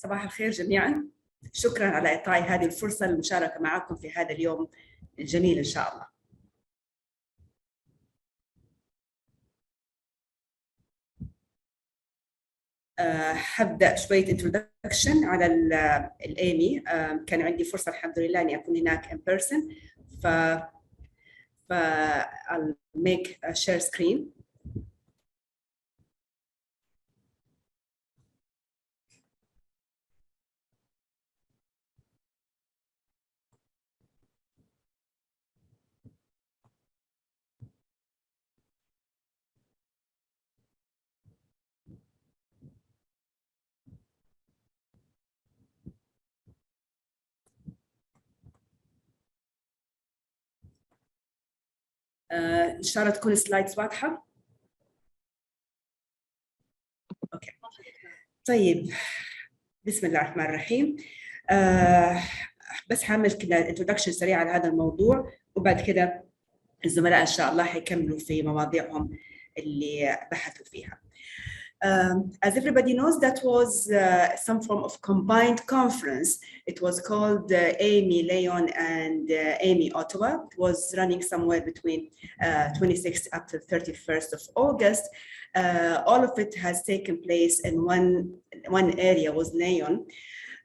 صباح الخير جميعا. شكرا على إعطائي هذه الفرصة للمشاركة معكم في هذا اليوم الجميل إن شاء الله. حبدأ شوية introduction على الAMEE. كان عندي فرصة الحمد لله أني أكون هناك in person. I'll make a share screen. إن شاء الله تكون سلايدز واضحة. أوكي. طيب بسم الله الرحمن الرحيم. بس هعمل كده introduction سريع على هذا الموضوع، وبعد كده الزملاء إن شاء الله هيكملوا في مواضيعهم اللي بحثوا فيها. As everybody knows, that was some form of combined conference. It was called AMEE Lyon and AMEE Ottawa. It was running somewhere between 26th up to 31st of August. All of it has taken place in one area, was Lyon.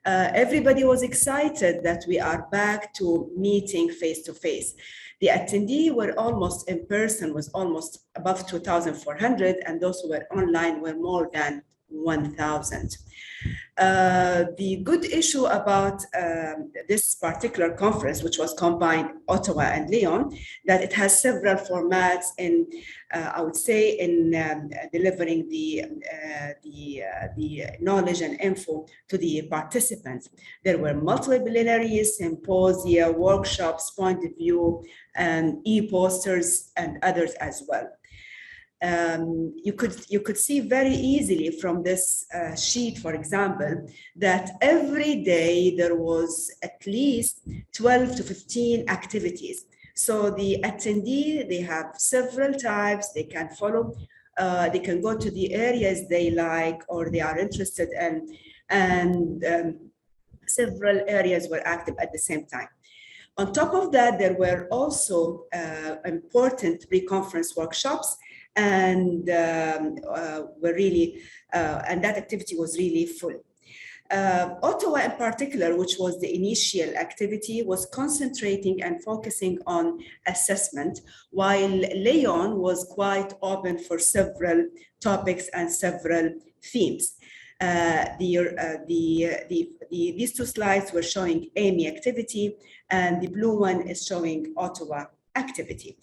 Everybody was excited that we are back to meeting face to face. The attendees were almost in person, was almost above 2,400, and those who were online were more than 1,000. The good issue about this particular conference, which was combined Ottawa and Lyon, that it has several formats in, I would say, in delivering the knowledge and info to the participants. There were multidisciplinary symposia, workshops, point of view, and e-posters and others as well. You could see very easily from this sheet, for example, that every day there was at least 12 to 15 activities. So the attendee, they have several types, they can follow, they can go to the areas they like or they are interested in, and several areas were active at the same time. On top of that, there were also important pre-conference workshops, and were really, and that activity was really full. Ottawa in particular, which was the initial activity, was concentrating and focusing on assessment, while Lyon was quite open for several topics and several themes. These two slides were showing AMEE activity, and the blue one is showing Ottawa activity.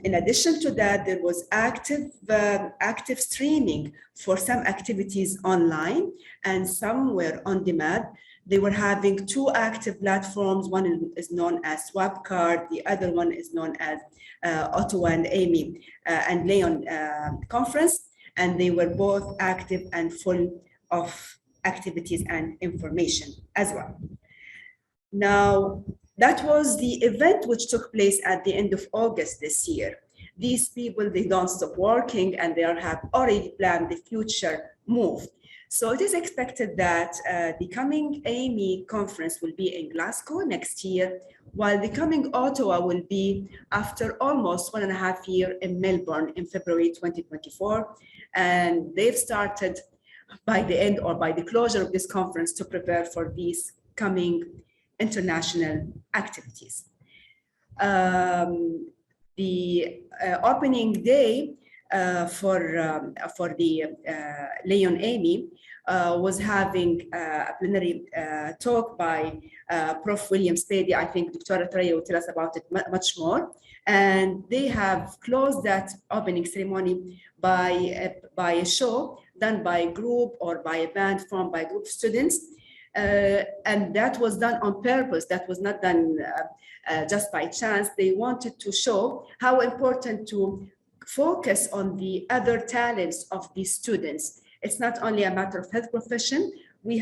In addition to that, there was active streaming for some activities online, and some were on demand. They were having two active platforms. One is known as Swapcard, the other one is known as Ottawa and AMEE and Lyon conference, and they were both active and full of activities and information as well. Now, that was the event which took place at the end of August this year. These people, they don't stop working and they have already planned the future move. So it is expected that the coming AMEE conference will be in Glasgow next year, while the coming Ottawa will be after almost 1.5 years in Melbourne in February 2024. And they've started by the end or by the closure of this conference to prepare for these coming international activities. The opening day for the Lyon AMEE was having a plenary talk by Prof. William Spady. I think Dr. Taraya will tell us about it much more. And they have closed that opening ceremony by a show done by a group or by a band formed by a group of students. And that was done on purpose. That was not done just by chance. They wanted to show how important to focus on the other talents of these students. It's not only a matter of health profession. We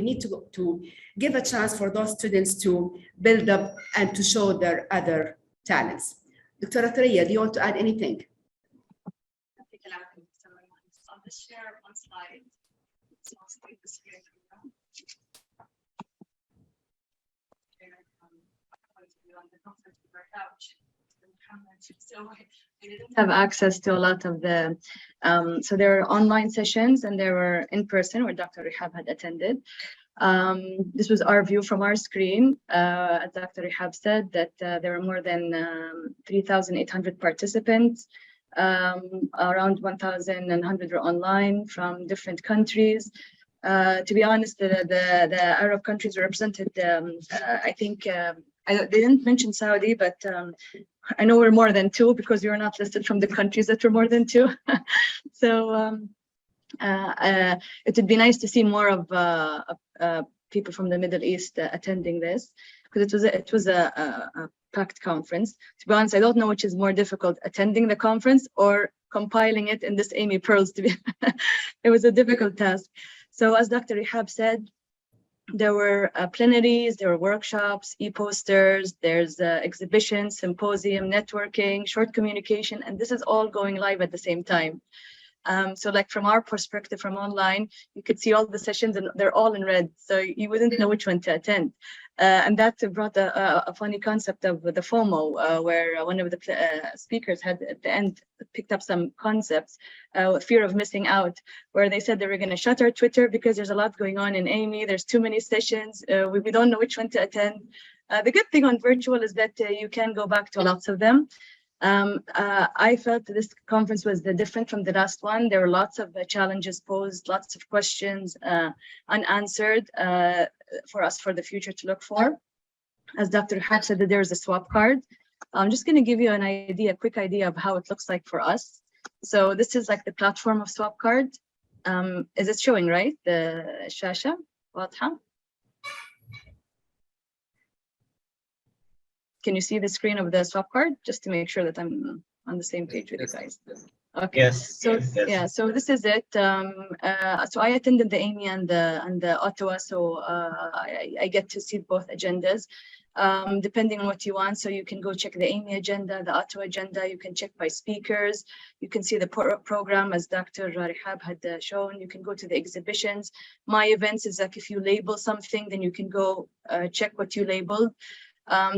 need to give a chance for those students to build up and to show their other talents. Dr. Taraya, do you want to add anything? I'll just share one slide. So I didn't have access to a lot of the, so there were online sessions and there were in person where Dr. Rehab had attended. This was our view from our screen. As Dr. Rehab said, that there were more than 3,800 participants. Around 1,100 were online from different countries. To be honest, the Arab countries were represented. I think they didn't mention Saudi, but I know we're more than two because we were not listed from the countries that were more than two. So it would be nice to see more of people from the Middle East attending this, because it was a packed conference. To be honest, I don't know which is more difficult, attending the conference or compiling it in this AMEE Pearls. To be, it was a difficult task. So as Dr. Rehab said, there were plenaries, there were workshops, e-posters, there's exhibitions, symposium, networking, short communication, and this is all going live at the same time. So like from our perspective from online, you could see all the sessions and they're all in red, so you wouldn't know which one to attend. And that brought a funny concept of the FOMO, where one of the speakers had at the end picked up some concepts, fear of missing out, where they said they were going to shut our Twitter because there's a lot going on in AMEE, there's too many sessions, we don't know which one to attend. The good thing on virtual is that you can go back to lots of them. I felt this conference was different from the last one. There were lots of challenges posed, lots of questions unanswered for us for the future to look for. As Dr. Rehab said, that there's a swap card. I'm just going to give you an idea, a quick idea of how it looks like for us. So this is like the platform of swap card. Is it showing, right? The Shasha, واضحة? Can you see the screen of the swap card? Just to make sure that I'm on the same page with you guys. Okay. Yes. So yes. Yeah, so this is it. So I attended the AMEE and the Ottawa, so I get to see both agendas. Depending on what you want, so you can go check the AMEE agenda, the Ottawa agenda. You can check by speakers. You can see the program as Dr. Rehab had shown. You can go to the exhibitions. My events is like if you label something, then you can go check what you labeled.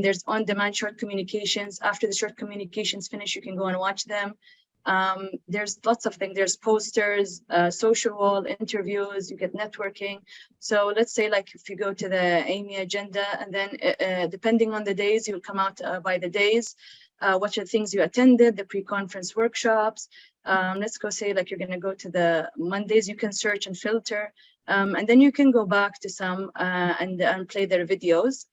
There's on-demand short communications. After the short communications finish, you can go and watch them. There's lots of things. There's posters, social wall, interviews, you get networking. So let's say like if you go to the AMEE agenda, and then depending on the days, you'll come out by the days, what are the things you attended, the pre-conference workshops. Let's go say like you're going to go to the Mondays, you can search and filter. And then you can go back to some and play their videos.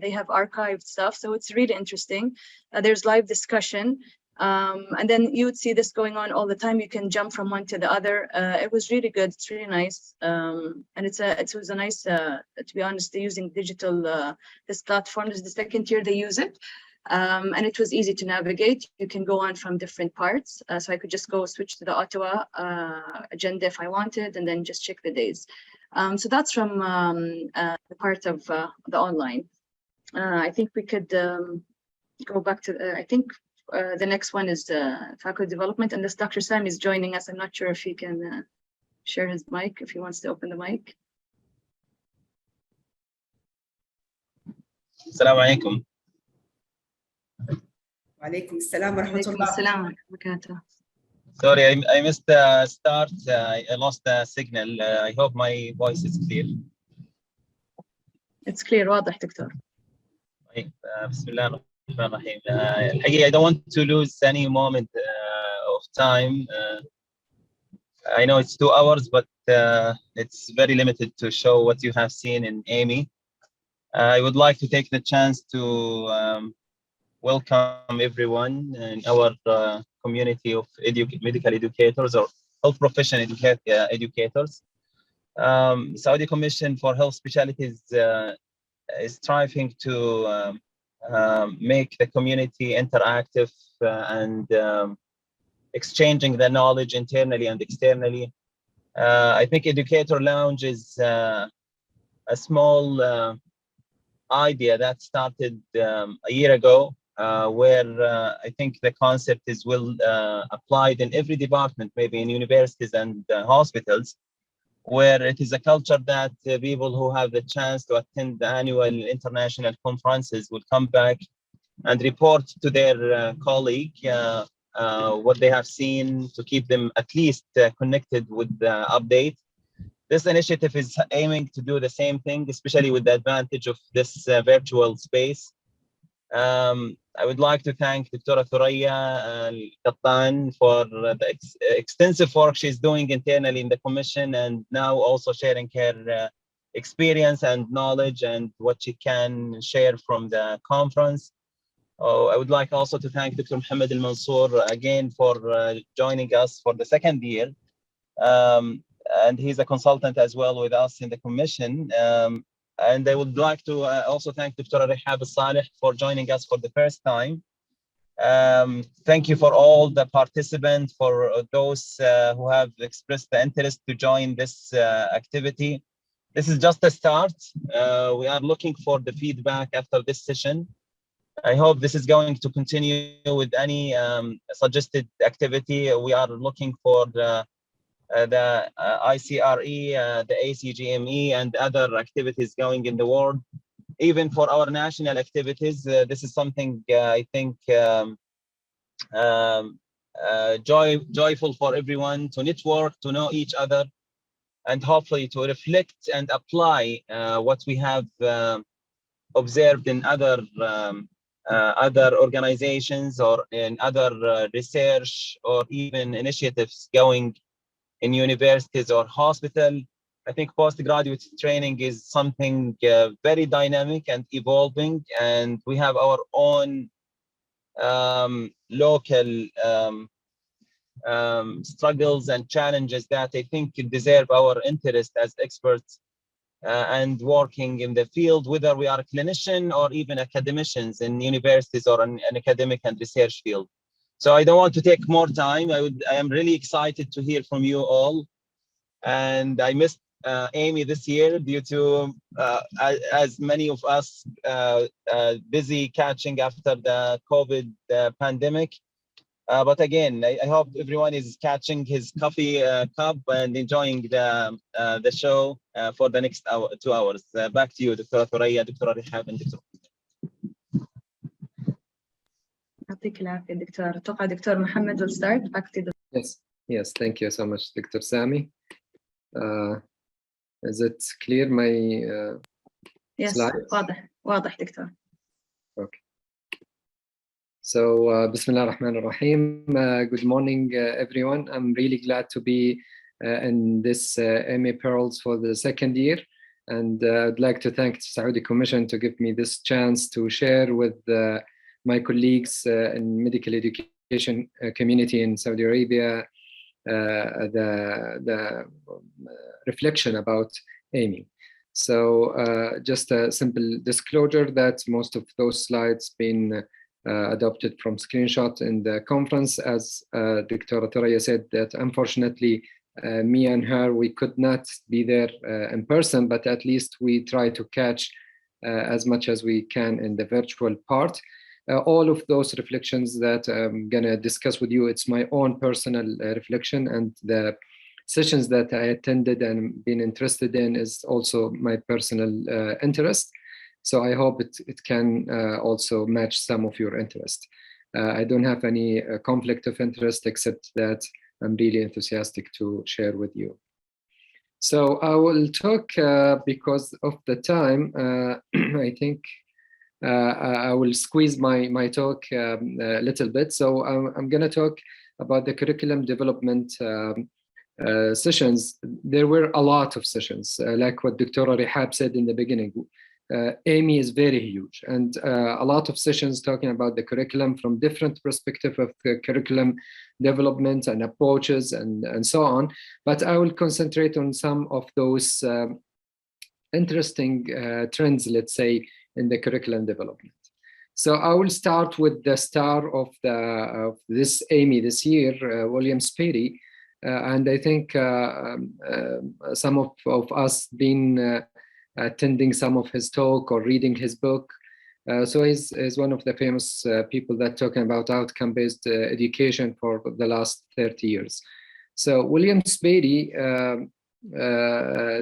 They have archived stuff, so it's really interesting. There's live discussion. And then you would see this going on all the time. You can jump from one to the other. It was really good. It's really nice. And it was a nice, to be honest, they're using digital, this platform is the second year they use it. And it was easy to navigate. You can go on from different parts. So I could just go switch to the Ottawa agenda if I wanted, and then just check the days. So that's from the part of the online. I think we could go back to, I think the next one is faculty development, and this Dr. Sam is joining us. I'm not sure if he can share his mic, if he wants to open the mic. Assalamu alaikum. وعليكم السلام ورحمة الله. Sorry, I missed the start. I lost the signal. I hope my voice is clear. It's clear, واضح دكتور. بسم الله الرحمن الرحيم. الحقيقة I don't want to lose any moment of time. I know it's 2 hours, but it's very limited to show what you have seen in AMEE. I would like to take the chance to welcome everyone in our community of medical educators or health profession educators. Saudi Commission for Health Specialties is striving to make the community interactive and exchanging the knowledge internally and externally. I think Educator Lounge is a small idea that started a year ago, where I think the concept is well applied in every department, maybe in universities and hospitals, where it is a culture that people who have the chance to attend the annual international conferences will come back and report to their colleague what they have seen to keep them at least connected with the update. This initiative is aiming to do the same thing, especially with the advantage of this virtual space. I would like to thank Dr. Thuraya Al-Qattan for the extensive work she's doing internally in the commission, and now also sharing her experience and knowledge and what she can share from the conference. I would like also to thank Dr. Mohammed Al-Mansour again for joining us for the second year. And he's a consultant as well with us in the commission. And I would like to also thank Dr. Rihab Saleh for joining us for the first time. Thank you for all the participants, for those who have expressed the interest to join this activity. This is just a start. We are looking for the feedback after this session. I hope this is going to continue with any suggested activity. We are looking for the ICRE, the ACGME, and other activities going in the world. Even for our national activities, this is something I think joyful for everyone to network, to know each other, and hopefully to reflect and apply what we have observed in other organizations or in other research or even initiatives going in universities or hospital. I think postgraduate training is something very dynamic and evolving, and we have our own local struggles and challenges that I think deserve our interest as experts and working in the field, whether we are a clinician or even academicians in universities or an academic and research field. So I don't want to take more time. I am really excited to hear from you all. And I missed AMEE this year due to, as many of us, busy catching after the COVID pandemic. But again, I hope everyone is catching his coffee cup and enjoying the show for the next 2 hours. Back to you, Dr. Thuraya, Dr. Rihab, and Dr. يعطيك العافية دكتور. أتوقع دكتور محمد will start. Back to the... Yes, thank you so much, Dr. Sami. Is it clear, my yes, slides? واضح دكتور. Okay. So, Bismillah ar-Rahman ar-Rahim. Good morning, everyone. I'm really glad to be in this AMEE Pearls for the second year. And I'd like to thank the Saudi Commission to give me this chance to share with my colleagues in medical education community in Saudi Arabia the reflection about AMEE. So just a simple disclosure that most of those slides been adopted from screenshot in the conference. As Dr. Thuraya said, that unfortunately me and her, we could not be there in person, but at least we try to catch as much as we can in the virtual part. All of those reflections that I'm gonna discuss with you, it's my own personal reflection, and the sessions that I attended and been interested in is also my personal interest. So I hope it can also match some of your interest. I don't have any conflict of interest except that I'm really enthusiastic to share with you. So I will talk because of the time. I think I will squeeze my talk a little bit. So I'm going to talk about the curriculum development sessions. There were a lot of sessions, like what Dr. Rihab said in the beginning. AMEE is very huge, and a lot of sessions talking about the curriculum from different perspectives of the curriculum development and approaches and so on. But I will concentrate on some of those interesting trends, let's say, in the curriculum development. So I will start with the star of this AMEE this year, William Sperry, and I think some of us been attending some of his talk or reading his book. So he's one of the famous people that talking about outcome-based education for the last 30 years. So William Sperry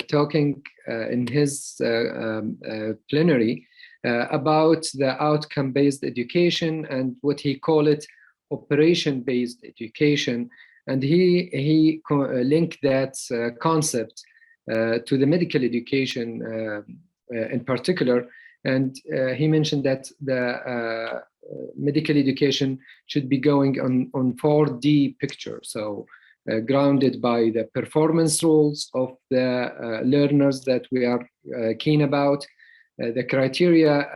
talking in his plenary about the outcome-based education and what he called it operation-based education. And he linked that concept to the medical education in particular. And he mentioned that the medical education should be going on 4D picture. So grounded by the performance rules of the learners that we are keen about, the criteria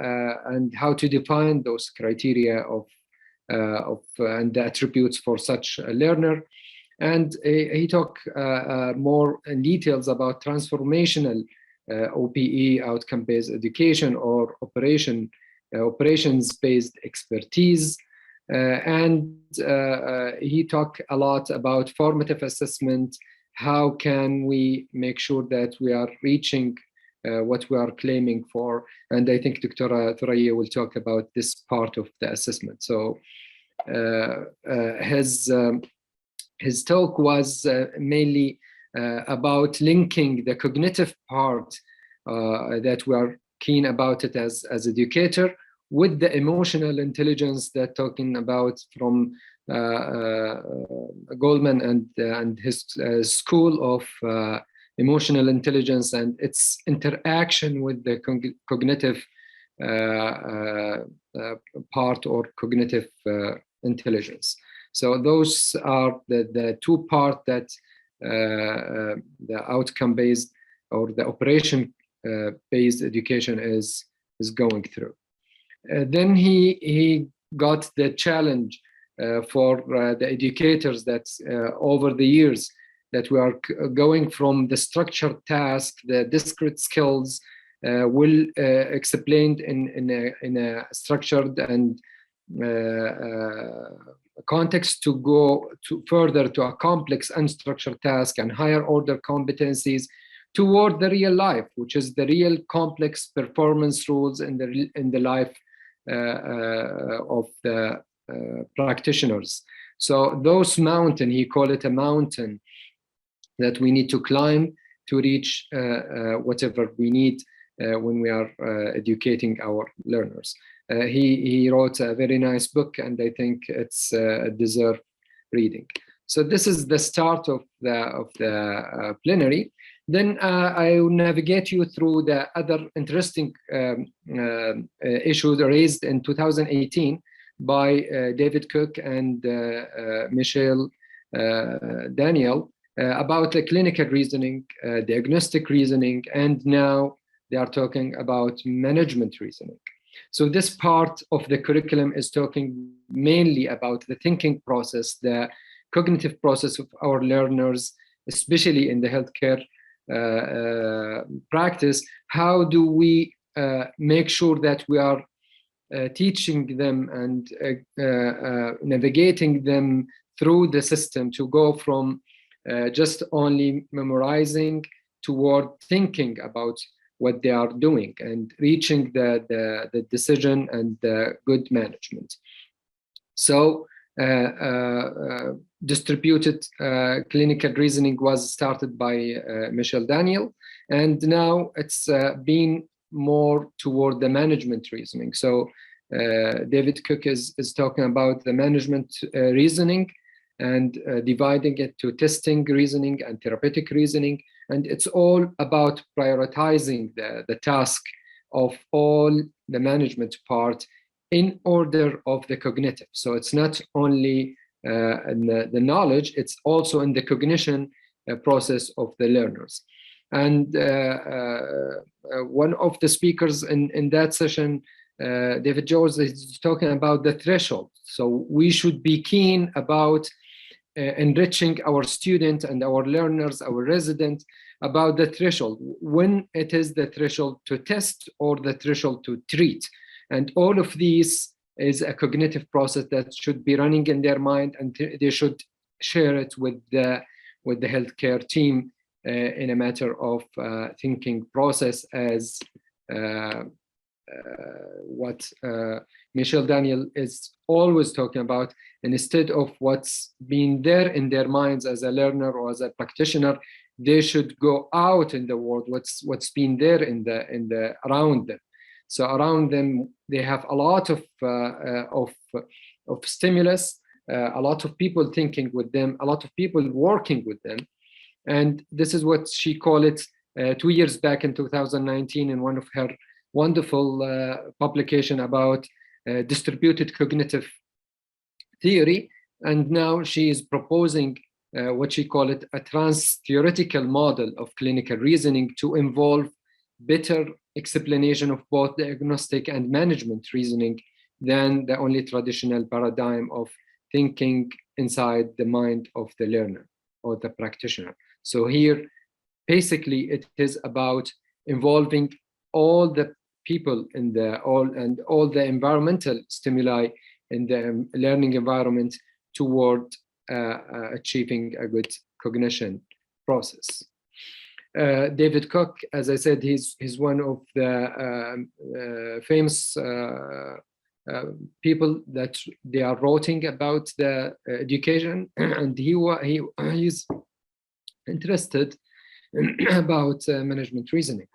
and how to define those criteria and the attributes for such a learner. And he talked more in details about transformational OPE, outcome-based education, or operations-based expertise. And he talked a lot about formative assessment. How can we make sure that we are reaching what we are claiming for? And I think Dr. Thuraya will talk about this part of the assessment. So his talk was mainly about linking the cognitive part that we are keen about it as educator with the emotional intelligence that talking about from Goldman and his school of emotional intelligence and its interaction with the cognitive part or cognitive intelligence. So those are the two parts that the outcome-based or the operation-based education is going through. Then he got the challenge for the educators that over the years that we are going from the structured task, the discrete skills will explained in a structured and context to go further to a complex unstructured task and higher order competencies toward the real life, which is the real complex performance rules in the life of the practitioners. So those mountain, he called it a mountain that we need to climb to reach whatever we need when we are educating our learners. He wrote a very nice book, and I think it's deserved reading. So this is the start of the plenary. Then I will navigate you through the other interesting issues raised in 2018 by David Cook and Michelle Daniel about the clinical reasoning, diagnostic reasoning, and now they are talking about management reasoning. So this part of the curriculum is talking mainly about the thinking process, the cognitive process of our learners, especially in the healthcare practice. How do we make sure that we are teaching them and navigating them through the system to go from just only memorizing toward thinking about what they are doing and reaching the decision and the good management. So distributed clinical reasoning was started by Michelle Daniel, and now it's been more toward the management reasoning. So David Cook is talking about the management reasoning and dividing it to testing reasoning and therapeutic reasoning. And it's all about prioritizing the task of all the management part in order of the cognitive. So it's not only in the knowledge, it's also in the cognition process of the learners. And one of the speakers in that session, David George, is talking about the threshold. So we should be keen about enriching our student and our learners, our residents, about the threshold, when it is the threshold to test or the threshold to treat. And all of these is a cognitive process that should be running in their mind, and they should share it with the healthcare team in a matter of thinking process, as what Michelle Daniel is always talking about. And instead of what's been there in their minds as a learner or as a practitioner, they should go out in the world, what's been there in the around them. So around them, they have a lot of stimulus, a lot of people thinking with them, a lot of people working with them. And this is what she called it 2 years back in 2019 in one of her wonderful publication about distributed cognitive theory. And now she is proposing what she called it a trans-theoretical model of clinical reasoning to involve better explanation of both diagnostic and management reasoning than the only traditional paradigm of thinking inside the mind of the learner or the practitioner. So here, basically, it is about involving all the people in all the environmental stimuli in the learning environment toward achieving a good cognition process. David Cook, as I said, he's one of the famous people that they are writing about the education, and he's interested about management reasoning.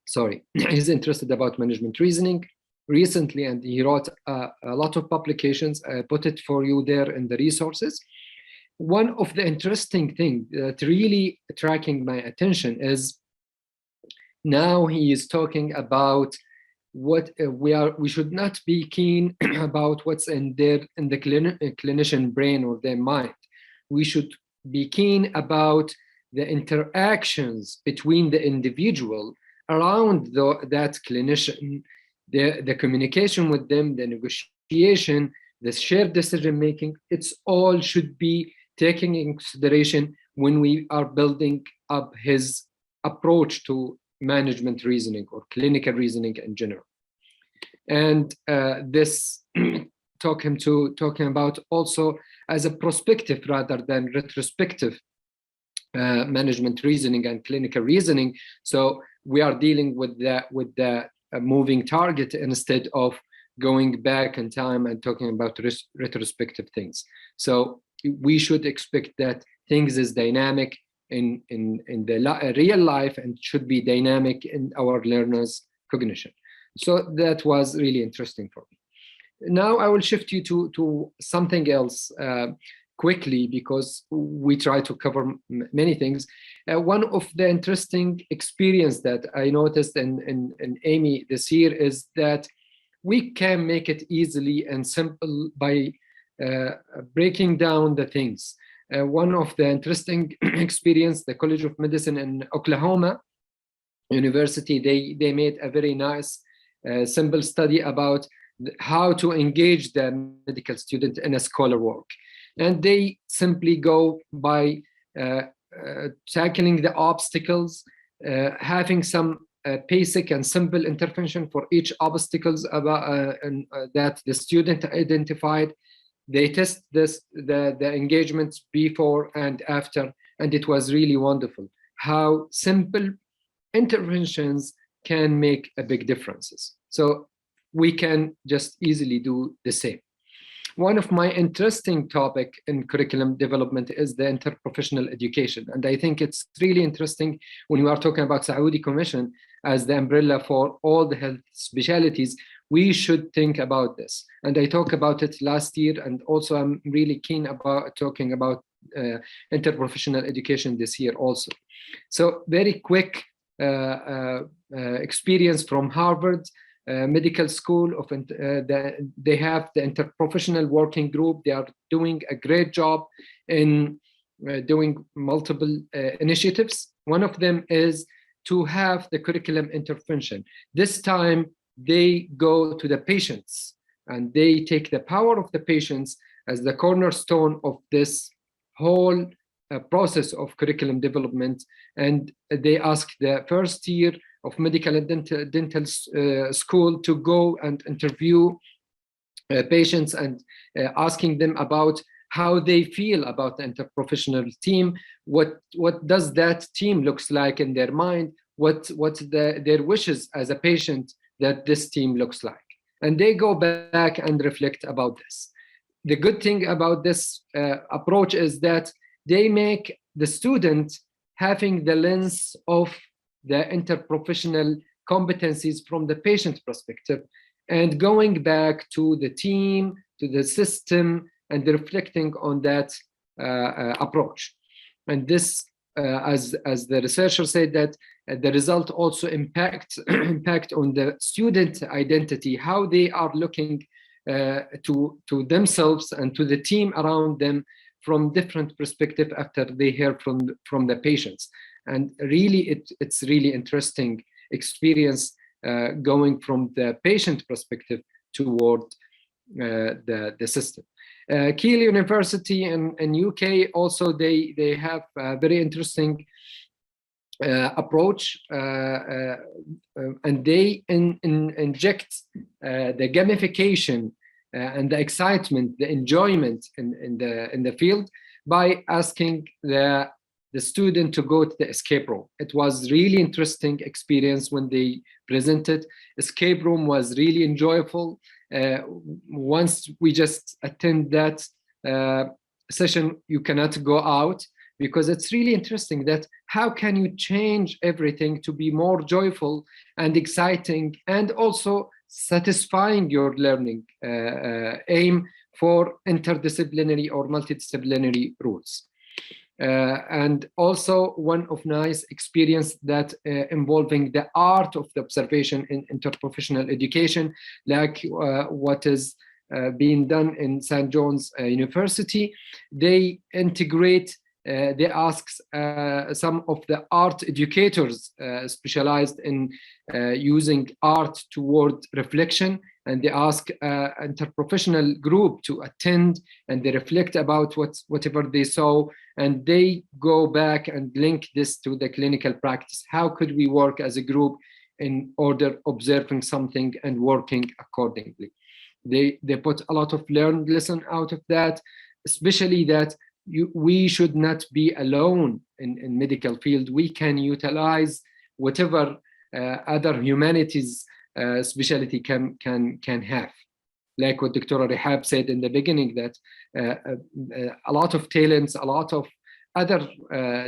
Sorry, he's interested about management reasoning recently, and he wrote a lot of publications. I put it for you there in the resources. One of the interesting things that really attracting my attention is now he is talking about what we should not be keen about what's in the clinician brain or their mind. We should be keen about the interactions between the individual around that clinician, the communication with them, the negotiation, the shared decision making. It's all should be taken in consideration when we are building up his approach to management reasoning or clinical reasoning in general. And this talking about also as a prospective rather than retrospective management reasoning and clinical reasoning. So we are dealing with the moving target instead of going back in time and talking about retrospective things. So we should expect that things is dynamic in the real life and should be dynamic in our learners' cognition. So that was really interesting for me. Now I will shift you to something else quickly, because we try to cover many things. One of the interesting experience that I noticed in AMEE this year is that we can make it easily and simple by breaking down the things. One of the interesting experience, the College of Medicine in Oklahoma University, they made a very nice simple study about how to engage the medical student in a scholar work. And they simply go by tackling the obstacles, having some basic and simple intervention for each obstacles that the student identified. They test the engagements before and after, and it was really wonderful how simple interventions can make a big differences. So we can just easily do the same. One of my interesting topic in curriculum development is the interprofessional education. And I think it's really interesting when we are talking about Saudi Commission as the umbrella for all the health specialties. We should think about this. And I talked about it last year, and also I'm really keen about talking about interprofessional education this year also. So very quick experience from Harvard Medical School of they have the interprofessional working group. They are doing a great job in doing multiple initiatives. One of them is to have the curriculum intervention. This time they go to the patients and they take the power of the patients as the cornerstone of this whole process of curriculum development. And they ask the first year of medical and dental school to go and interview patients and asking them about how they feel about the interprofessional team, what does that team looks like in their mind, what's their wishes as a patient that this team looks like. And they go back and reflect about this. The good thing about this approach is that they make the student having the lens of the interprofessional competencies from the patient perspective, and going back to the team, to the system, and reflecting on that approach. And this, as the researcher said, that the result also impact on the student identity, how they are looking to themselves and to the team around them from different perspective after they hear from the patients. And really, it's really interesting experience going from the patient perspective toward the system. Keele University in UK also, they have a very interesting approach, and they inject the gamification and the excitement, the enjoyment in the field by asking the student to go to the escape room. It was really interesting experience when they presented. Escape room was really enjoyable. Once we just attend that session, you cannot go out, because it's really interesting that how can you change everything to be more joyful and exciting and also satisfying your learning aim for interdisciplinary or multidisciplinary routes. And also one of nice experience that involving the art of the observation in interprofessional education, like what is being done in St. John's University. They integrate, they ask some of the art educators specialized in using art toward reflection, and they ask interprofessional group to attend, and they reflect about whatever they saw, and they go back and link this to the clinical practice. How could we work as a group in order observing something and working accordingly? They put a lot of learned lesson out of that, especially that we should not be alone in medical field. We can utilize whatever other humanities specialty can have. Like what Dr. Rehab said in the beginning, that a lot of talents, a lot of other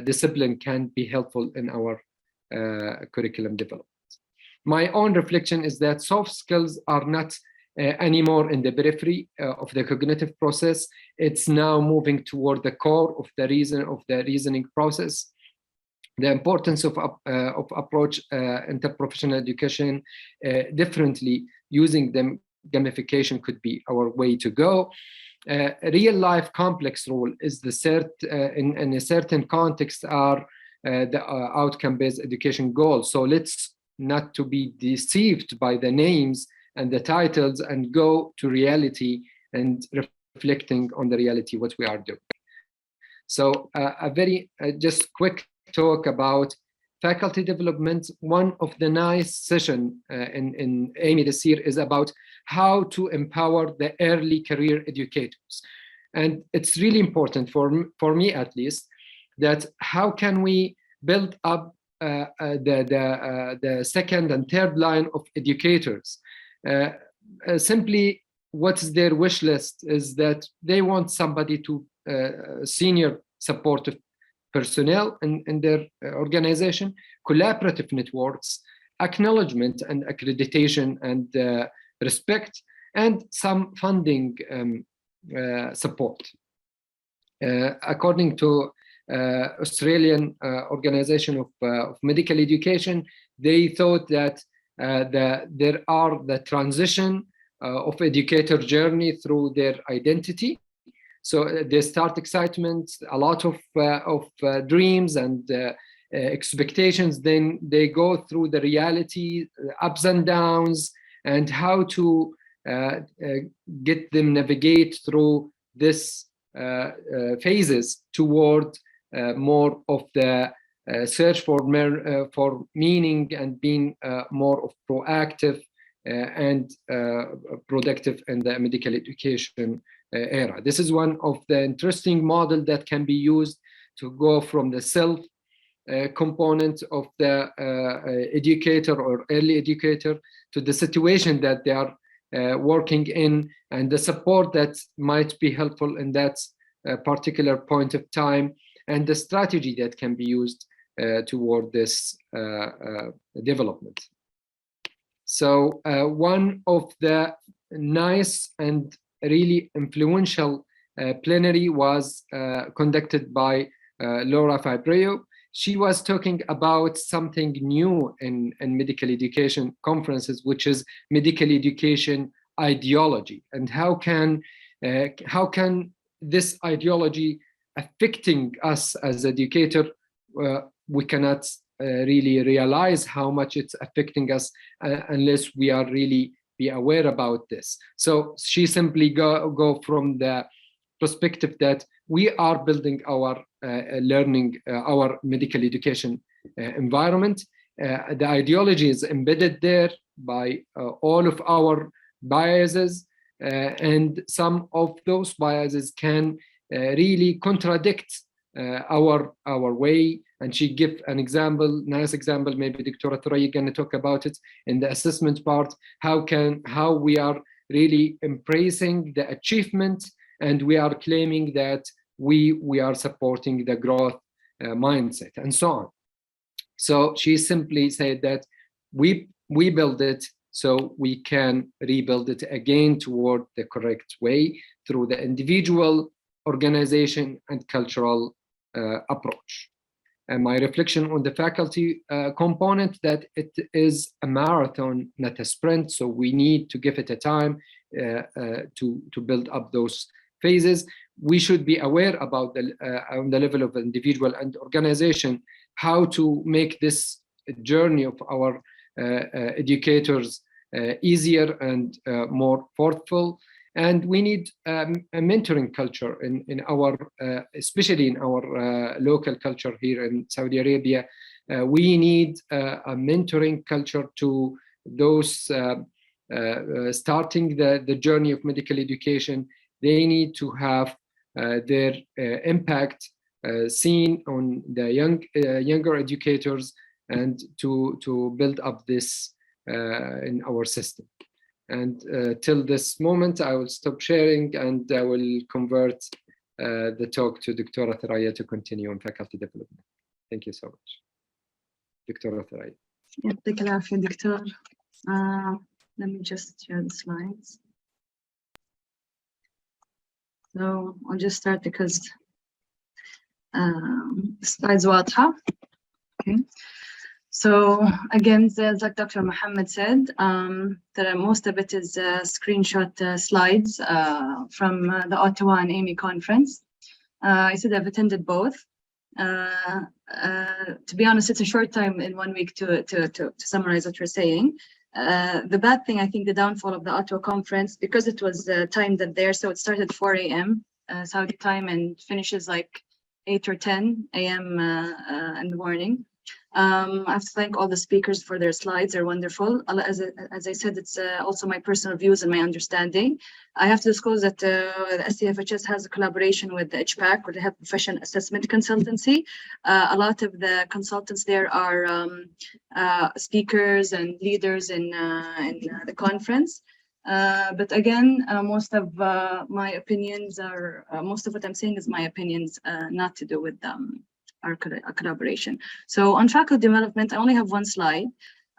discipline can be helpful in our curriculum development. My own reflection is that soft skills are not anymore in the periphery of the cognitive process. It's now moving toward the core of the reasoning process. The importance of approach interprofessional education differently, using them gamification could be our way to go. Real life complex role is the in a certain context are the outcome-based education goals. So let's not to be deceived by the names and the titles, and go to reality and reflecting on the reality what we are doing. So a very just quick talk about faculty development. One of the nice session in AMEE this year is about how to empower the early career educators. And it's really important for me at least, that how can we build up the second and third line of educators. Simply what's their wish list is that they want somebody to senior supportive personnel in their organization, collaborative networks, acknowledgement and accreditation and respect, and some funding support. According to Australian Organization of Medical Education, they thought that there are the transition of educator journey through their identity. So they start excitement, a lot of dreams and expectations. Then they go through the reality, ups and downs, and how to get them navigate through this phases toward more of the search for meaning and being more of proactive and productive in the medical education era. This is one of the interesting model that can be used to go from the self component of the educator or early educator to the situation that they are working in, and the support that might be helpful in that particular point of time, and the strategy that can be used toward this development. So one of the nice and really influential plenary was conducted by Laura Fabreo. She was talking about something new in medical education conferences, which is medical education ideology, and how can this ideology affecting us as educator. We cannot really realize how much it's affecting us unless we are really be aware about this. So she simply go from the perspective that we are building our learning, our medical education environment. The ideology is embedded there by all of our biases, and some of those biases can really contradict our way. And she give an example, nice example, maybe Dr. Thuraya going to talk about it in the assessment part, how we are really embracing the achievement, and we are claiming that we are supporting the growth mindset and so on. So she simply said that we build it so we can rebuild it again toward the correct way through the individual, organization, and cultural approach. And my reflection on the faculty component, that it is a marathon, not a sprint. So we need to give it a time to build up those phases. We should be aware about on the level of individual and organization, how to make this journey of our educators easier and more thoughtful. And we need a mentoring culture in our, especially in our local culture here in Saudi Arabia. We need a mentoring culture to those starting the journey of medical education. They need to have their impact seen on the younger educators, and to build up this in our system. And till this moment, I will stop sharing, and I will convert the talk to Dr. Thuraya to continue on faculty development. Thank you so much. Dr. Thuraya. يعطيك العافية دكتور. Let me just share the slides. So I'll just start because slides واضحة. Okay. So again, like Dr. Mohammed said, that most of it is screenshot slides from the Ottawa and AMEE conference. I said I've attended both. To be honest, it's a short time in 1 week to summarize what you're saying. The bad thing, I think, the downfall of the Ottawa conference, because it was timed up there, so it started 4 a.m. Saudi time and finishes like 8 or 10 a.m. in the morning. I have to thank all the speakers for their slides. They're wonderful. As I said, it's also my personal views and my understanding. I have to disclose that the SCFHS has a collaboration with the HPAC, with the Health Profession Assessment Consultancy. A lot of the consultants there are speakers and leaders in the conference. But again, most of my opinions are, most of what I'm saying is my opinions, not to do with our collaboration. So on faculty development, I only have one slide.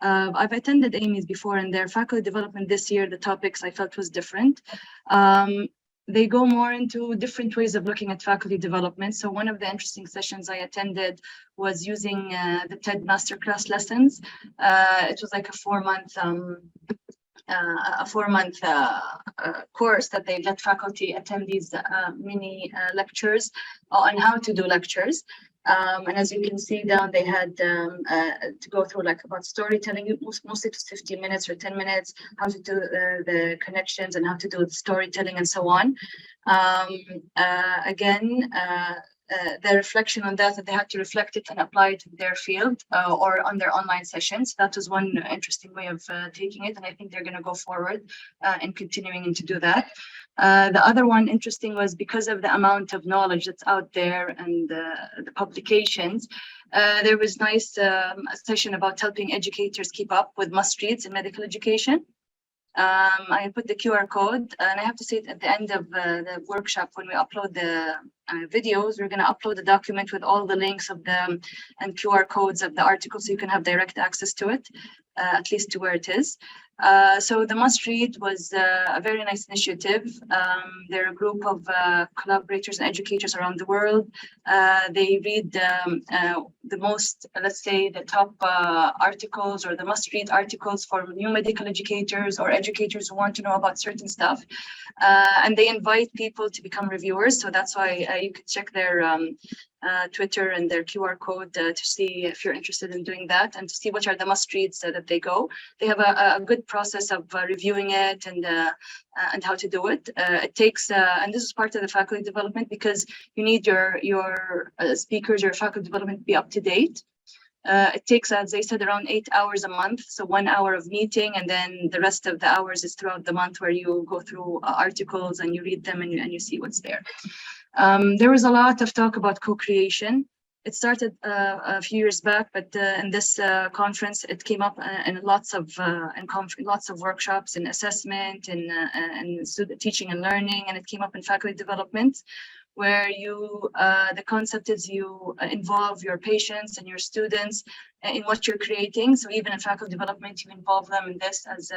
I've attended AMEEs before, and their faculty development this year, the topics I felt was different. They go more into different ways of looking at faculty development. So one of the interesting sessions I attended was using the TED Masterclass lessons. It was like a 4-month course that they let faculty attend these mini lectures on how to do lectures. And as you can see down, they had to go through like about storytelling, mostly to 15 minutes or 10 minutes, how to do the connections and how to do the storytelling and so on. Again, the reflection on that they had to reflect it and apply it in their field or on their online sessions. That was one interesting way of taking it, and I think they're going to go forward and continuing to do that. The other one interesting was because of the amount of knowledge that's out there and the publications, there was nice a session about helping educators keep up with must-reads in medical education. I put the QR code, and I have to say at the end of the workshop, when we upload videos, we're going to upload the document with all the links of the and QR codes of the article, so you can have direct access to it, at least to where it is. So the Must Read was a very nice initiative. They're a group of collaborators and educators around the world. They read the most, let's say, the top articles or the must read articles for new medical educators or educators who want to know about certain stuff. And they invite people to become reviewers. So that's why you can check their Twitter and their QR code to see if you're interested in doing that and to see what are the must reads that they go. They have a good process of reviewing it and how to do it. It takes, and this is part of the faculty development, because you need your speakers, your faculty development to be up to date. It takes, as they said, around 8 hours a month. So 1 hour of meeting, and then the rest of the hours is throughout the month where you go through articles and you read them and you see what's there. There was a lot of talk about co-creation. It started a few years back, but in this conference, it came up in lots of workshops and assessment and student teaching and learning, and it came up in faculty development, where the concept is you involve your patients and your students in what you're creating. So even in faculty development, you involve them in this as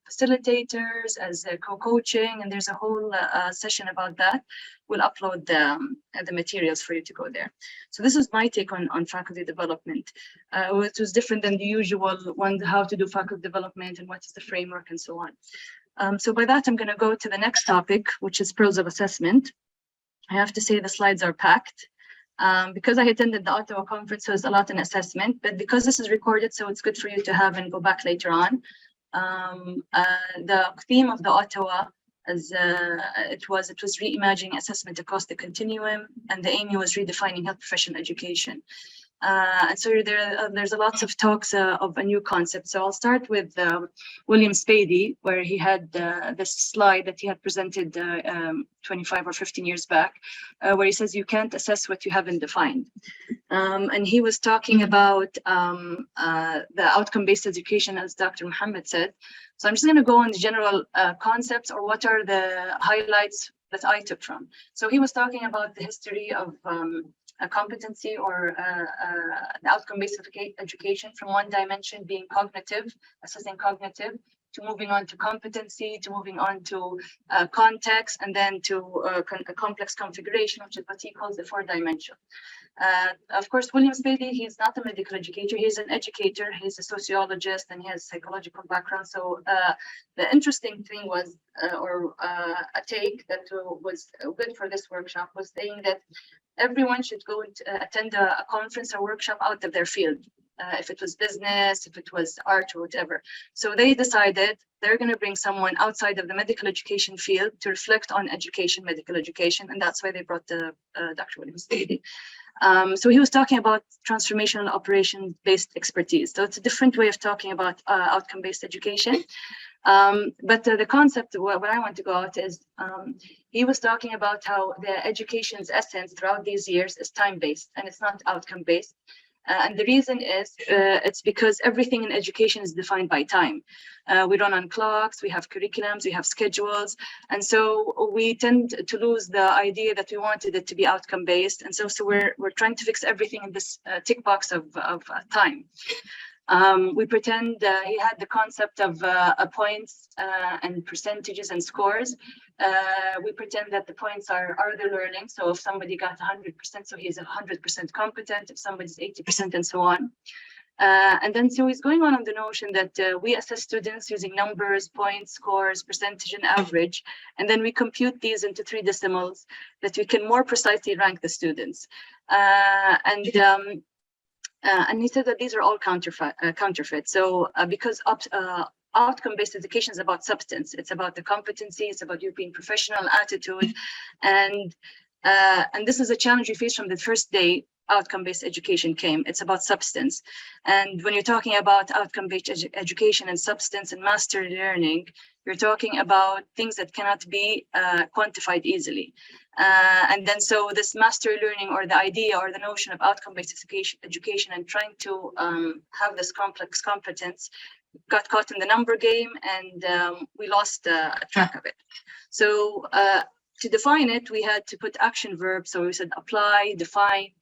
facilitators, as co-coaching, and there's a whole session about that. We'll upload the materials for you to go there. So this is my take on faculty development. It was different than the usual one, how to do faculty development and what is the framework and so on. So by that, I'm going to go to the next topic, which is pros of assessment. I have to say the slides are packed. Because I attended the Ottawa conference, so there's a lot in assessment, but because this is recorded, so it's good for you to have and go back later on. The theme of the Ottawa is it was reimagining assessment across the continuum, and the AMEE was redefining health professional education. And so there's a lots of talks of a new concept. So I'll start with William Spady, where he had this slide that he had presented 25 or 15 years back, where he says you can't assess what you haven't defined. And he was talking about the outcome-based education, as Dr. Muhammad said. So I'm just going to go on the general concepts, or what are the highlights that I took from. So he was talking about the history of a competency or the outcome-based education, from one dimension being cognitive, assessing cognitive, to moving on to competency, to moving on to context, and then to a complex configuration, which is what he calls the 4-dimension. Of course, William Spady, he's not a medical educator, he's an educator, he's a sociologist, and he has a psychological background. So the interesting thing was, a take that was good for this workshop, was saying that everyone should go and attend a conference or workshop out of their field, if it was business, if it was art or whatever. So they decided they're going to bring someone outside of the medical education field to reflect on education, medical education, and that's why they brought the Dr. William Spady. So he was talking about transformational operation-based expertise. So it's a different way of talking about outcome-based education. But the concept, what I want to go out is, he was talking about how the education's essence throughout these years is time-based and it's not outcome-based. And the reason is, it's because everything in education is defined by time. We run on clocks, we have curriculums, we have schedules. And so we tend to lose the idea that we wanted it to be outcome-based. And so we're trying to fix everything in this tick box of time. We pretend he had the concept of points and percentages and scores. We pretend that the points are the learning. So if somebody got 100%, so he's 100% competent. If somebody's 80%, and so on. And then so he's going on the notion that we assess students using numbers, points, scores, percentage, and average, and then we compute these into 3 decimals that we can more precisely rank the students. And he said that these are all counterfeit. So because outcome-based education is about substance, it's about the competency, it's about you being professional, attitude, and this is a challenge we faced from the first day outcome-based education came. It's about substance. And when you're talking about outcome-based education and substance and master learning, you're talking about things that cannot be quantified easily. And then so this master learning, or the idea or the notion of outcome-based education and trying to have this complex competence got caught in the number game, and we lost track of it. So to define it, we had to put action verbs. So we said apply, define.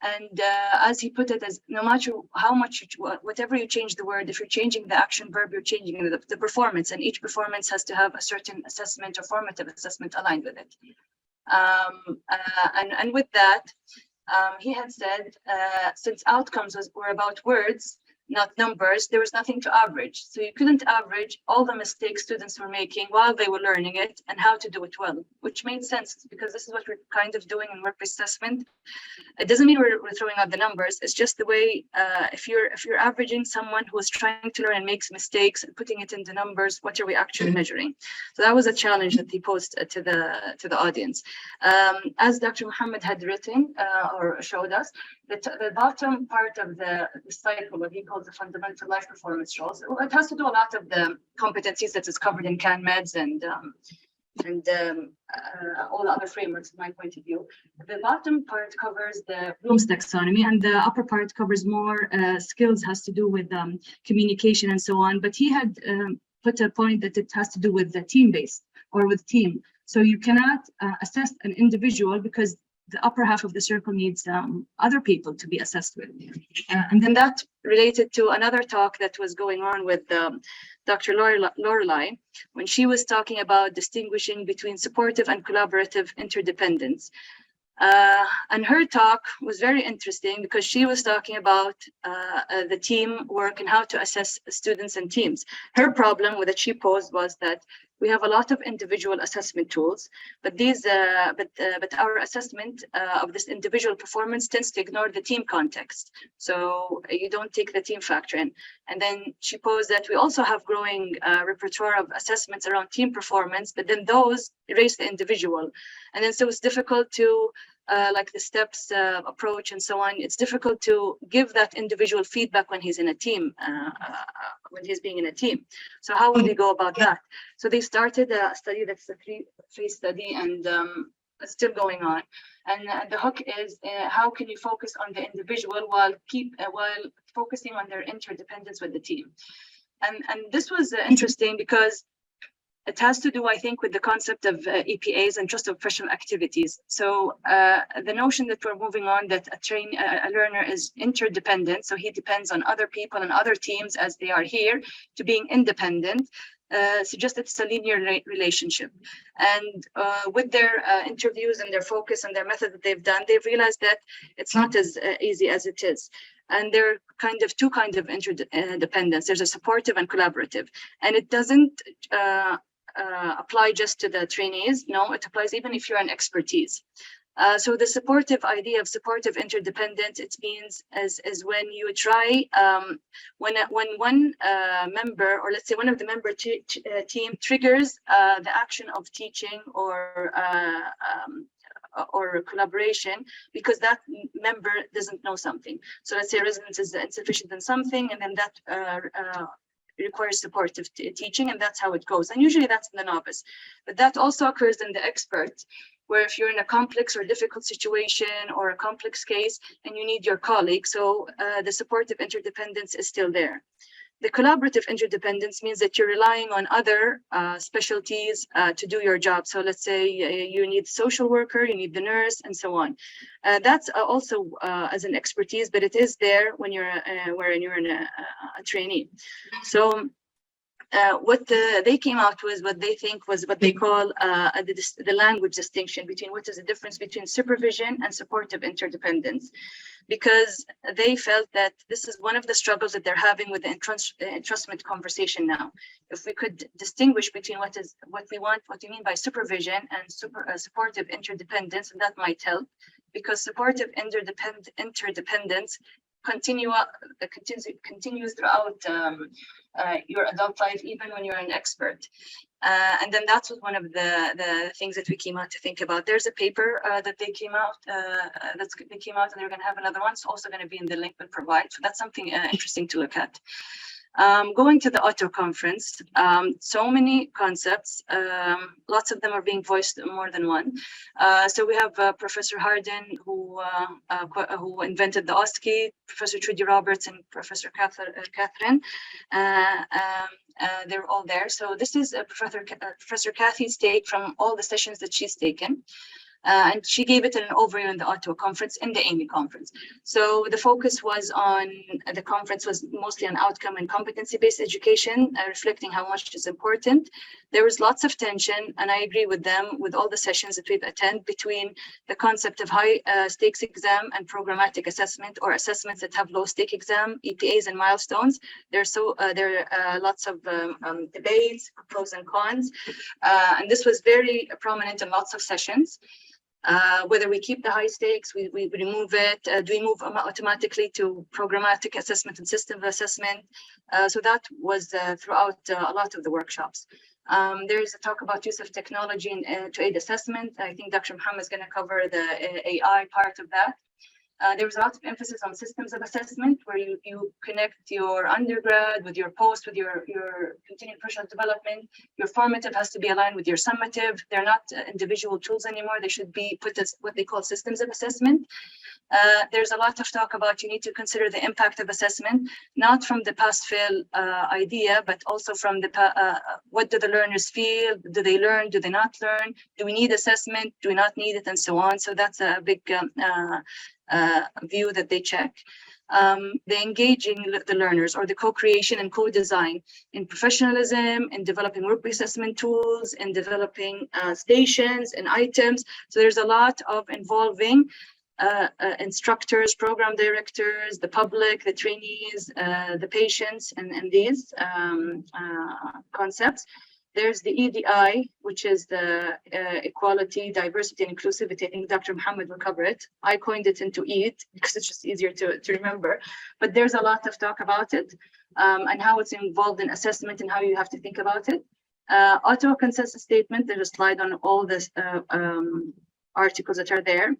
And as he put it, as no matter how much, whatever you change the word, if you're changing the action verb, you're changing the performance, and each performance has to have a certain assessment or formative assessment aligned with it. And with that, he had said, since outcomes were about words, not numbers, there was nothing to average. So you couldn't average all the mistakes students were making while they were learning it and how to do it well, which made sense because this is what we're kind of doing in work-based assessment. It doesn't mean we're throwing out the numbers. It's just the way, if you're averaging someone who is trying to learn and makes mistakes and putting it into numbers, what are we actually measuring? So that was a challenge that he posed to the audience. As Dr. Muhammad had written or showed us, the bottom part of the cycle, what he calls the fundamental life performance roles, it has to do a lot of the competencies that is covered in CanMeds and all the other frameworks, from my point of view. The bottom part covers the Bloom's taxonomy, and the upper part covers more skills, has to do with communication and so on. But he had put a point that it has to do with the team-based or with team. So you cannot assess an individual because the upper half of the circle needs other people to be assessed with. And then that related to another talk that was going on with Dr. Lorelei, when she was talking about distinguishing between supportive and collaborative interdependence. And her talk was very interesting because she was talking about the team work and how to assess students and teams. Her problem that she posed was that we have a lot of individual assessment tools, but these, but our assessment of this individual performance tends to ignore the team context. So you don't take the team factor in. And then she posed that we also have growing repertoire of assessments around team performance, but then those erase the individual. And then so it's difficult to, like the steps approach and so on, it's difficult to give that individual feedback when he's in a team, when he's being in a team. So how would we go about that? So they started a study that's a three study, and it's still going on. And the hook is how can you focus on the individual while focusing on their interdependence with the team. And this was interesting because it has to do, I think, with the concept of EPAs and trust of professional activities. So the notion that we're moving on, that a learner is interdependent, so he depends on other people and other teams as they are here, to being independent, suggests it's a linear relationship. And with their interviews and their focus and their method that they've done, they've realized that it's not as easy as it is. And there are two kinds of interdependence. There's a supportive and collaborative. And it doesn't apply just to the trainees. No, it applies even if you're an expertise. So the supportive idea of supportive interdependence, it means as when you try, when one member, or let's say one of the member team triggers the action of teaching or collaboration because that member doesn't know something. So let's say residence is insufficient in something, and then that requires supportive teaching, and that's how it goes. And usually that's in the novice, but that also occurs in the expert, where if you're in a complex or difficult situation or a complex case and you need your colleague, so the supportive interdependence is still there. The collaborative interdependence means that you're relying on other specialties to do your job. So let's say you need the social worker, you need the nurse, and so on. That's also as an expertise, but it is there when you're a trainee. So what they came out with, what they think was what they call the language distinction between what is the difference between supervision and supportive interdependence, because they felt that this is one of the struggles that they're having with the entrustment conversation now. If we could distinguish between what we mean by supervision and supportive interdependence, and that might help, because supportive interdependence continues throughout your adult life, even when you're an expert. And then that's one of the things that we came out to think about. There's a paper that they came out, and they're going to have another one. It's also going to be in the link we'll provide. So that's something interesting to look at. Going to the Auto conference, so many concepts, lots of them are being voiced more than one. So we have Professor Harden, who invented the OSCE, Professor Trudy Roberts, and Professor Catherine. They're all there. So this is Professor Kathy's take from all the sessions that she's taken. And she gave it an overview in the Ottawa conference, in the AMEE conference. So the focus was on, the conference was mostly on outcome and competency-based education, reflecting how much is important. There was lots of tension, and I agree with them, with all the sessions that we've attended, between the concept of high stakes exam and programmatic assessment, or assessments that have low stake exam, EPAs and milestones. There are lots of debates, pros and cons, and this was very prominent in lots of sessions. Whether we keep the high stakes, we remove it, do we move automatically to programmatic assessment and system assessment? So that was throughout a lot of the workshops. There's a talk about use of technology to aid assessment. I think Dr. Muhammad is going to cover the AI part of that. There was a lot of emphasis on systems of assessment, where you connect your undergrad with your post, with your continuing professional development. Your formative has to be aligned with your summative. They're not individual tools anymore. They should be put as what they call systems of assessment. There's a lot of talk about you need to consider the impact of assessment, not from the pass-fail idea, but also from the what do the learners feel? Do they learn? Do they not learn? Do we need assessment? Do we not need it? And so on. So that's a big view that they check. The engaging the learners, or the co-creation and co-design in professionalism, in developing work-based assessment tools, in developing stations and items. So there's a lot of involving instructors, program directors, the public, the trainees, the patients, and these concepts. There's the EDI, which is the equality, diversity, and inclusivity. I think Dr. Muhammad will cover it. I coined it into EAT because it's just easier to remember. But there's a lot of talk about it, and how it's involved in assessment and how you have to think about it. Ottawa Consensus Statement, there's a slide on all the articles that are there.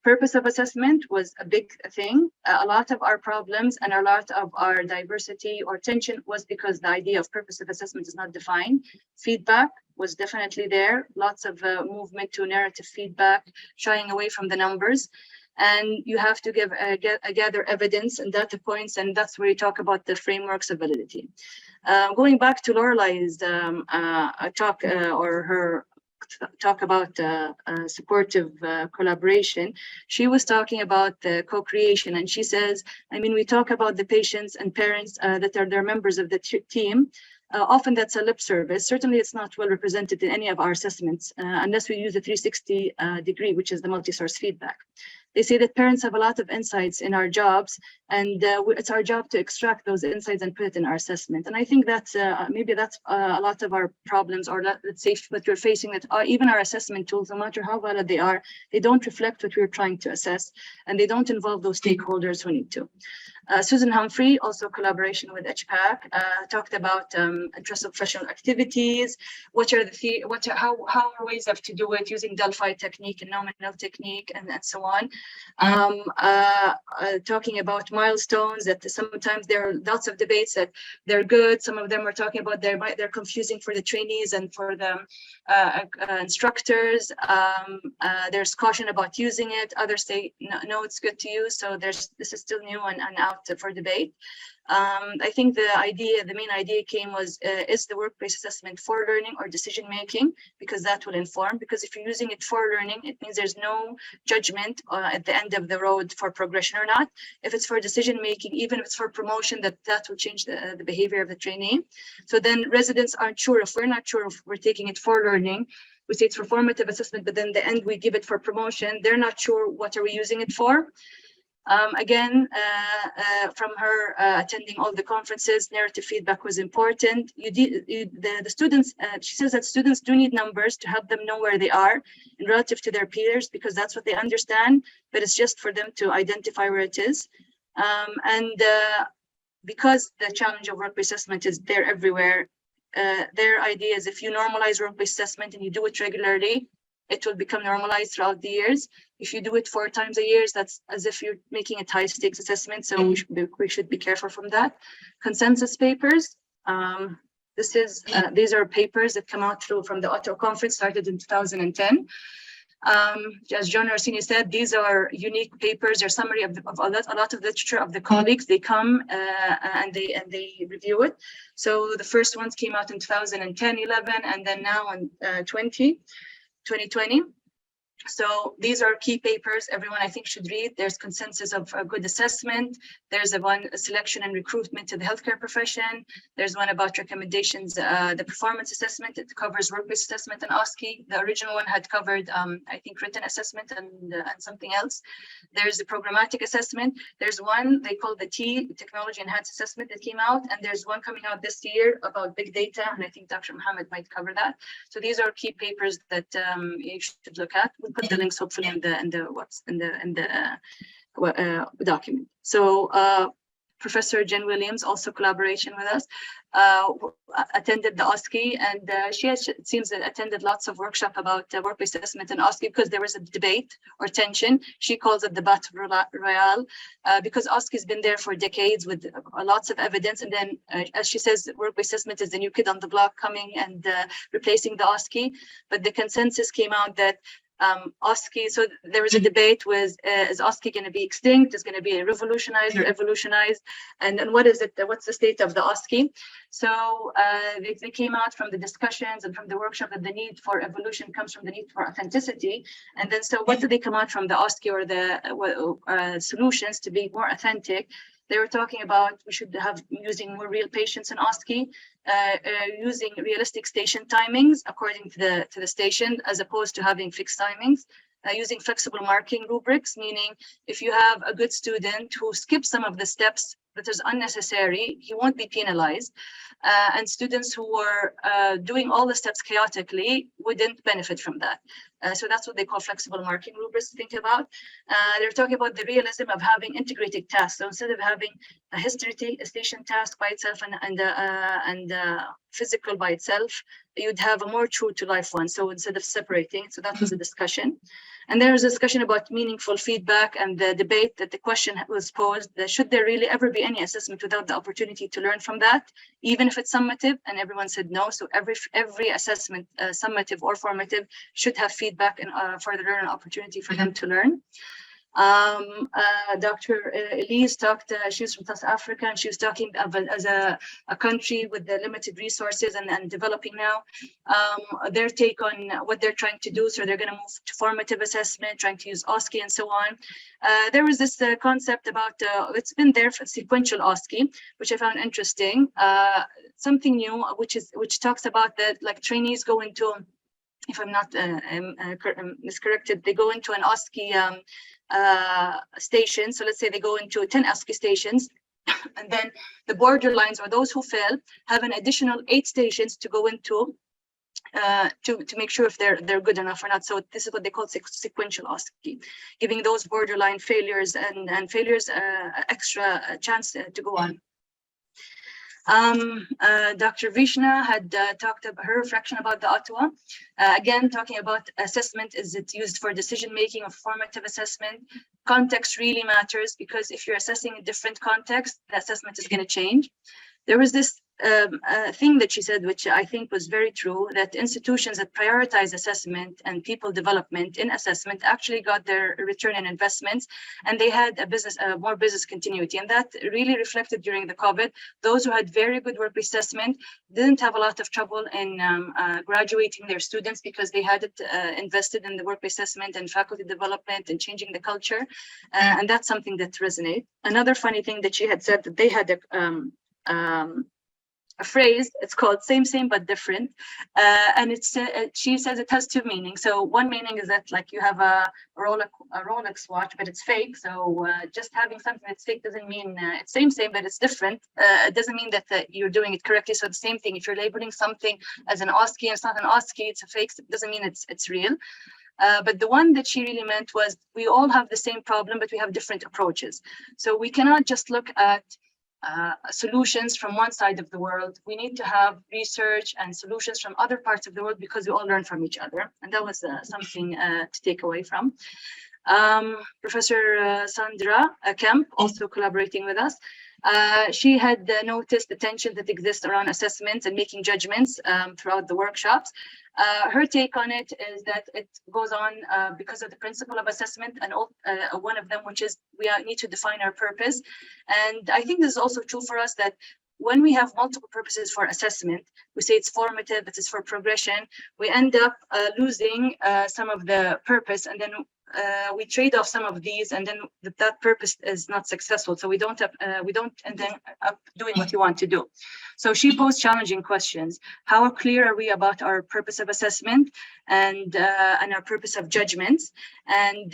Purpose of assessment was a big thing. A lot of our problems and a lot of our diversity or tension was because the idea of purpose of assessment is not defined. Feedback was definitely there. Lots of movement to narrative feedback, shying away from the numbers. And you have to gather evidence and data points, and that's where you talk about the frameworks of validity. Going back to Lorelai's talk, or her talk about supportive collaboration, she was talking about the co-creation, and she says, I mean, we talk about the patients and parents that are their members of the team. Often that's a lip service. Certainly it's not well represented in any of our assessments unless we use the 360 degree, which is the multi-source feedback. They say that parents have a lot of insights in our jobs, and it's our job to extract those insights and put it in our assessment. And I think that's maybe that's a lot of our problems, or let's say what we're facing, that even our assessment tools, no matter how valid they are, they don't reflect what we're trying to assess, and they don't involve those stakeholders who need to. Susan Humphrey, also collaboration with HPAC, talked about interprofessional activities. How are ways of to do it using Delphi technique and nominal technique, and so on. Talking about milestones, that sometimes there are lots of debates that they're good. Some of them are talking about they're confusing for the trainees and for the instructors. There's caution about using it. Others say no, it's good to use. So this is still new and out for debate. I think the main idea came was, is the work-based assessment for learning or decision-making? Because that will inform, because if you're using it for learning, it means there's no judgment at the end of the road for progression or not. If it's for decision-making, even if it's for promotion, that will change the behavior of the trainee. So then residents aren't sure. If we're not sure if we're taking it for learning, we say it's for formative assessment, but then in the end we give it for promotion. They're not sure what are we using it for. From her attending all the conferences, narrative feedback was important. The students, she says that students do need numbers to help them know where they are in relative to their peers, because that's what they understand, but it's just for them to identify where it is. Because the challenge of work-based assessment is there everywhere, their idea is if you normalize work-based assessment and you do it regularly, it will become normalized throughout the years. If you do it 4 times a year, that's as if you're making a high stakes assessment. So we should be careful from that. Consensus papers. These are papers that come out from the Ottawa conference, started in 2010. As John Orsini said, these are unique papers. They're summary of a lot of literature of the colleagues. They come and they review it. So the first ones came out in 2010, 11, and then now in 2020. So these are key papers everyone I think should read. There's consensus of a good assessment. There's a selection and recruitment to the healthcare profession. There's one about recommendations, the performance assessment. It covers workplace assessment and OSCE. The original one had covered, I think, written assessment and something else. There's the programmatic assessment. There's one they call the technology enhanced assessment that came out, and there's one coming out this year about big data, and I think Dr. Mohammed might cover that. So these are key papers that you should look at. We'll put the links hopefully in the document. So Professor Jen Williams, also collaboration with us, attended the OSCE, and it seems that attended lots of workshops about workplace assessment and OSCE because there was a debate or tension. She calls it the battle royale because OSCE has been there for decades with lots of evidence, and then as she says, workplace assessment is the new kid on the block coming and replacing the OSCE. But the consensus came out that OSCE, so there was a debate with, is OSCE going to be extinct? Is going to be revolutionized or evolutionized? And then what is it, what's the state of the OSCE? So they came out from the discussions and from the workshop that the need for evolution comes from the need for authenticity. And then so what did they come out from the OSCE or the solutions to be more authentic? They were talking about we should have using more real patients in OSCE, using realistic station timings according to the station, as opposed to having fixed timings, using flexible marking rubrics, meaning if you have a good student who skips some of the steps that is unnecessary, he won't be penalized. And students who were doing all the steps chaotically wouldn't benefit from that. So that's what they call flexible marking rubrics to think about. They're talking about the realism of having integrated tasks. So instead of having a history station task by itself and physical by itself, you'd have a more true to life one. So instead of separating, so that was a discussion. And there was a discussion about meaningful feedback and the debate that the question was posed, that should there really ever be any assessment without the opportunity to learn from that, even if it's summative? And everyone said no. So every assessment, summative or formative, should have feedback and for the learner opportunity for them to learn. Dr. Elise talked, she was from South Africa, and she was talking as a country with the limited resources and developing now, their take on what they're trying to do. So they're going to move to formative assessment, trying to use OSCE and so on. There was this concept about, it's been there for sequential OSCE, which I found interesting. Something new, which talks about that, like trainees go into, if I'm not miscorrected, they go into an OSCE station. So let's say they go into 10 OSCE stations, and then the borderlines, or those who fail, have an additional 8 stations to go into to make sure if they're good enough or not. So this is what they call sequential OSCE, giving those borderline failures and failures extra chance to go on. Dr. Vishna had talked about her reflection about the Ottawa. Again, talking about assessment, is it used for decision-making or formative assessment? Context really matters, because if you're assessing a different context, the assessment is going to change. There was this thing that she said, which I think was very true, that institutions that prioritize assessment and people development in assessment actually got their return on investments, and they had more business continuity. And that really reflected during the COVID. Those who had very good workplace assessment didn't have a lot of trouble in graduating their students, because they had it invested in the workplace assessment and faculty development and changing the culture. And that's something that resonates. Another funny thing that she had said, that they had a phrase, it's called same but different, and it's she says it has 2 meanings. So one meaning is that, like, you have a Rolex watch, but it's fake. So just having something that's fake doesn't mean it's same but it's different. It doesn't mean that you're doing it correctly. So the same thing, if you're labeling something as an OSCE and it's not an OSCE, it's a fake, it doesn't mean it's real. But the one that she really meant was, we all have the same problem, but we have different approaches. So we cannot just look at solutions from one side of the world. We need to have research and solutions from other parts of the world because we all learn from each other. And that was something to take away from. Professor Sandra Kemp, also collaborating with us, she had noticed the tension that exists around assessments and making judgments throughout the workshops. Her take on it is that it goes on because of the principle of assessment, and one of them, which is we need to define our purpose. And I think this is also true for us, that when we have multiple purposes for assessment, we say it's formative, it is for progression, we end up losing some of the purpose, and then we trade off some of these, and then that purpose is not successful. So we don't end up doing what you want to do. So she posed challenging questions. How clear are we about our purpose of assessment and our purpose of judgments? And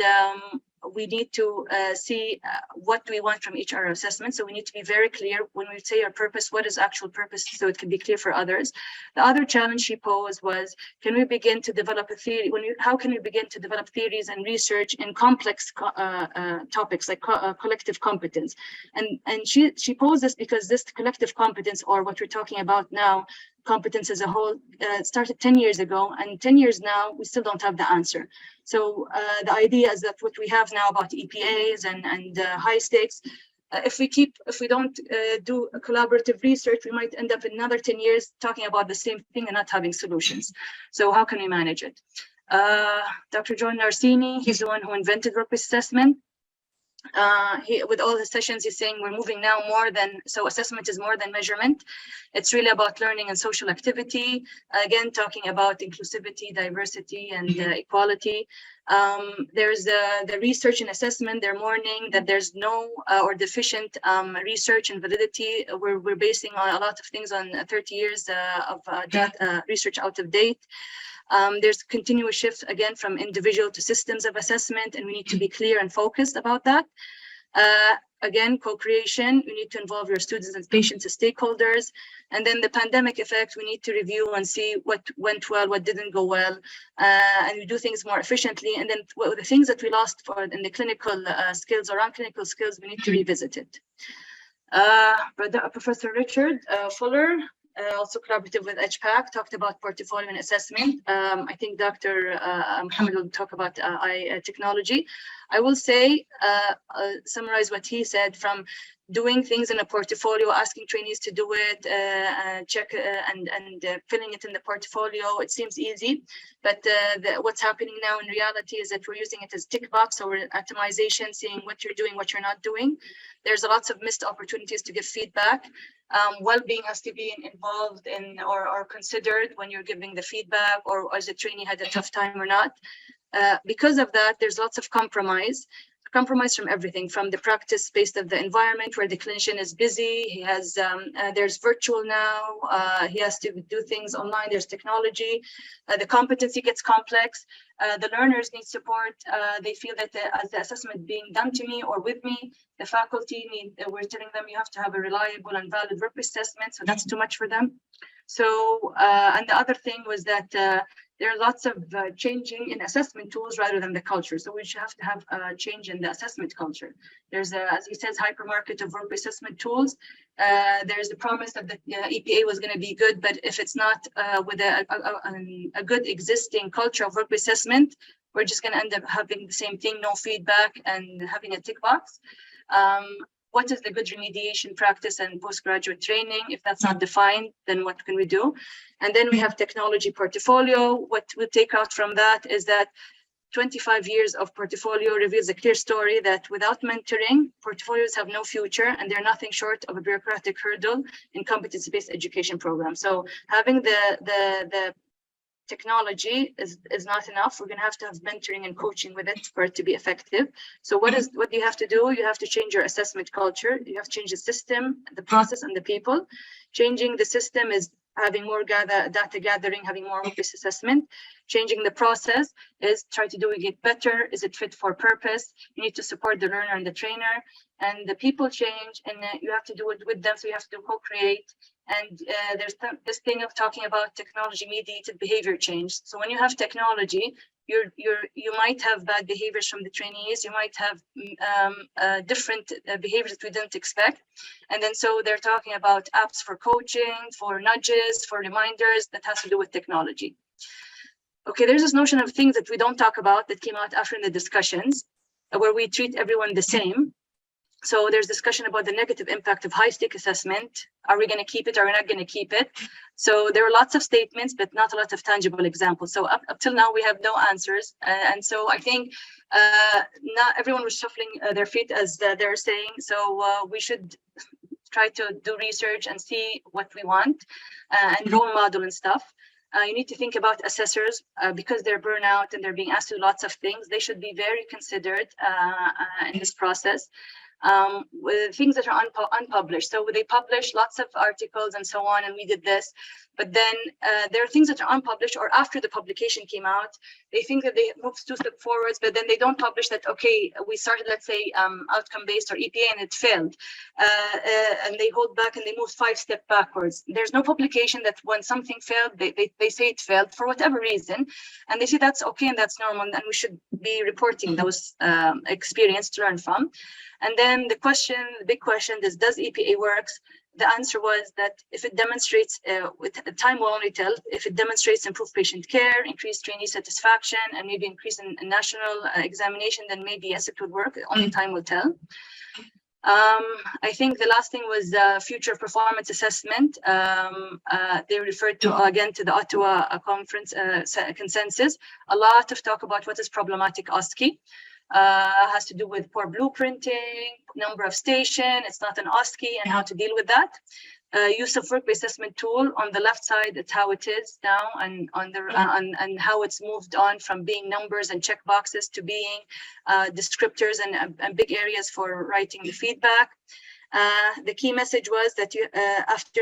we need to see what do we want from each our assessment. So we need to be very clear when we say our purpose, what is actual purpose, so it can be clear for others. The other challenge she posed was, can we begin to develop a theory? How can we begin to develop theories and research in complex topics like collective competence? And she posed this because this collective competence, or what we're talking about now, competence as a whole, started 10 years ago, and 10 years now, we still don't have the answer. So the idea is that what we have now about EPAs and high stakes, if we don't do a collaborative research, we might end up in another 10 years talking about the same thing and not having solutions. So how can we manage it? Dr. John Narsini, he's the one who invented workplace assessment. With all his sessions, he's saying we're moving now more than, so assessment is more than measurement. It's really about learning and social activity. Again, talking about inclusivity, diversity, and equality. There's the research and assessment. They're mourning that there's no or deficient research and validity. We're basing on a lot of things on 30 years of research out of date. There's continuous shifts again from individual to systems of assessment, and we need to be clear and focused about that. Again, co-creation, you need to involve your students and patients as stakeholders. And then the pandemic effect, we need to review and see what went well, what didn't go well, and we do things more efficiently. And then the things that we lost in the clinical skills, around clinical skills, we need to revisit it. Professor Richard Fuller, also collaborative with HPAC, talked about portfolio and assessment. I think Dr. Mohammed will talk about technology. I will say, summarize what he said, from doing things in a portfolio, asking trainees to do it, check and filling it in the portfolio. It seems easy, but what's happening now in reality is that we're using it as tick box or atomization, seeing what you're doing, what you're not doing. There's lots of missed opportunities to give feedback. Well-being has to be involved in or considered when you're giving the feedback, or as a trainee had a tough time or not. Because of that, there's lots of compromise from everything, from the practice space of the environment where the clinician is busy. He has there's virtual now. He has to do things online. There's technology. The competency gets complex. The learners need support. They feel that the assessment being done to me or with me, the faculty we're telling them you have to have a reliable and valid workplace assessment. So that's too much for them. So, and the other thing was that there are lots of changing in assessment tools rather than the culture. So we should have to have a change in the assessment culture. There's as he says, hypermarket of workplace assessment tools. There's the promise that the EPA was going to be good, but if it's not with a good existing culture of workplace assessment, we're just going to end up having the same thing, no feedback, and having a tick box. What is the good remediation practice and postgraduate training? If that's not defined, then what can we do? And then we have technology portfolio. What we take out from that is that 25 years of portfolio reveals a clear story that without mentoring, portfolios have no future, and they're nothing short of a bureaucratic hurdle in competency-based education programs. So having the technology is not enough. We're going to have mentoring and coaching with it for it to be effective. So what do you have to do? You have to change your assessment culture. You have to change the system, the process, and the people. Changing the system is having more data gathering, having more workplace assessment. Changing the process is try to do it better. Is it fit for purpose? You need to support the learner and the trainer. And the people change, and you have to do it with them. So you have to co-create And there's this thing of talking about technology-mediated behavior change. So when you have technology, you might have bad behaviors from the trainees. You might have different behaviors that we didn't expect. And then so they're talking about apps for coaching, for nudges, for reminders that has to do with technology. Okay, there's this notion of things that we don't talk about that came out after in the discussions, where we treat everyone the same. So there's discussion about the negative impact of high-stake assessment. Are we going to keep it? Are we not going to keep it? So there are lots of statements, but not a lot of tangible examples. So up till now, we have no answers. And so I think not everyone was shuffling their feet as they're saying. So we should try to do research and see what we want and role model and stuff. You need to think about assessors because they're burnout and they're being asked to do lots of things. They should be very considered in this process. With things that are unpublished. So they publish lots of articles and so on, and we did this. But then there are things that are unpublished, or after the publication came out, they think that they moved 2 steps forwards, but then they don't publish that, okay, we started, let's say, outcome-based or EPA and it failed. And they hold back and they move 5 steps backwards. There's no publication that when something failed, they say it failed for whatever reason. And they say that's okay and that's normal, and we should be reporting those experiences to learn from. And then the big question is, does EPA works? The answer was that if it demonstrates, time will only tell, if it demonstrates improved patient care, increased trainee satisfaction, and maybe increase in national examination, then maybe yes, it would work. Only time will tell. I think the last thing was future performance assessment. They referred to, again, to the Ottawa conference consensus. A lot of talk about what is problematic OSCE. Has to do with poor blueprinting, number of station, it's not an OSCE, and how to deal with that. Use of work-based assessment tool on the left side, it's how it is now, and on the and how it's moved on from being numbers and check boxes to being descriptors and big areas for writing the feedback. The key message was that after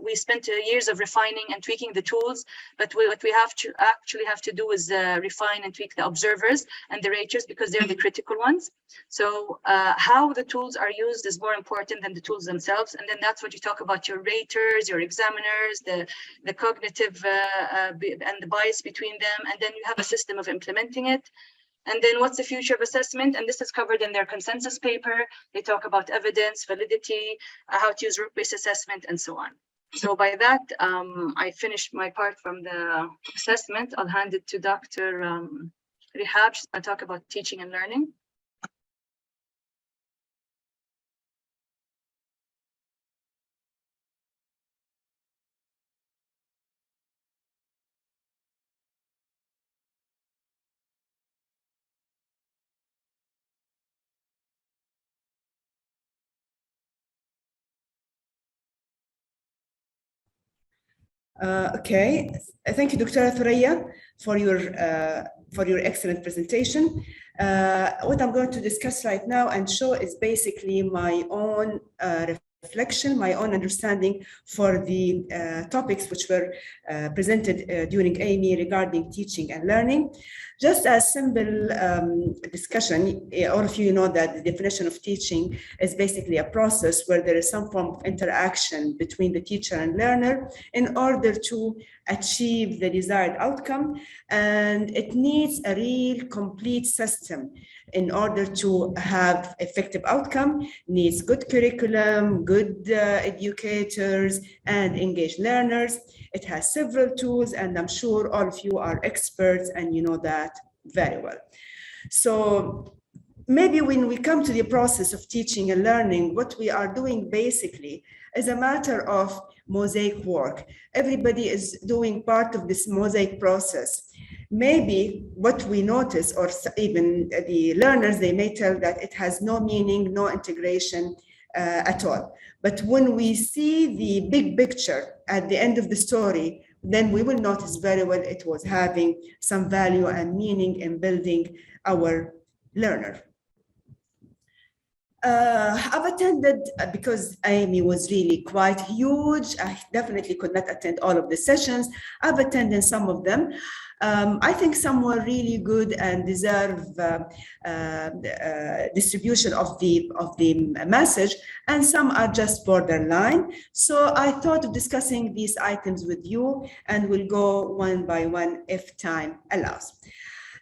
we spent years of refining and tweaking the tools, but what we actually have to do is refine and tweak the observers and the raters, because they're the critical ones. So how the tools are used is more important than the tools themselves. And then that's what you talk about: your raters, your examiners, the cognitive and the bias between them. And then you have a system of implementing it. And then what's the future of assessment? And this is covered in their consensus paper. They talk about evidence, validity, how to use work-based assessment, and so on. So by that, I finished my part from the assessment. I'll hand it to Dr. Rihab. She's going to talk about teaching and learning. Okay, thank you, Dr. Thuraya, for your excellent presentation. What I'm going to discuss right now and show is basically my own reflection, my own understanding for the topics which were presented during AMEE regarding teaching and learning. Just a simple discussion, all of you know that the definition of teaching is basically a process where there is some form of interaction between the teacher and learner in order to achieve the desired outcome, and it needs a real complete system in order to have effective outcome. Needs good curriculum, good educators, and engaged learners. It has several tools, and I'm sure all of you are experts and you know that very well. So maybe when we come to the process of teaching and learning, what we are doing basically is a matter of mosaic work. Everybody is doing part of this mosaic process. Maybe what we notice, or even the learners, they may tell that it has no meaning, no integration at all. But when we see the big picture at the end of the story, then we will notice very well it was having some value and meaning in building our learner. I've attended, because AMEE was really quite huge, I definitely could not attend all of the sessions. I've attended some of them. I think some were really good and deserve distribution of the message, and some are just borderline. So I thought of discussing these items with you, and we'll go one by one if time allows.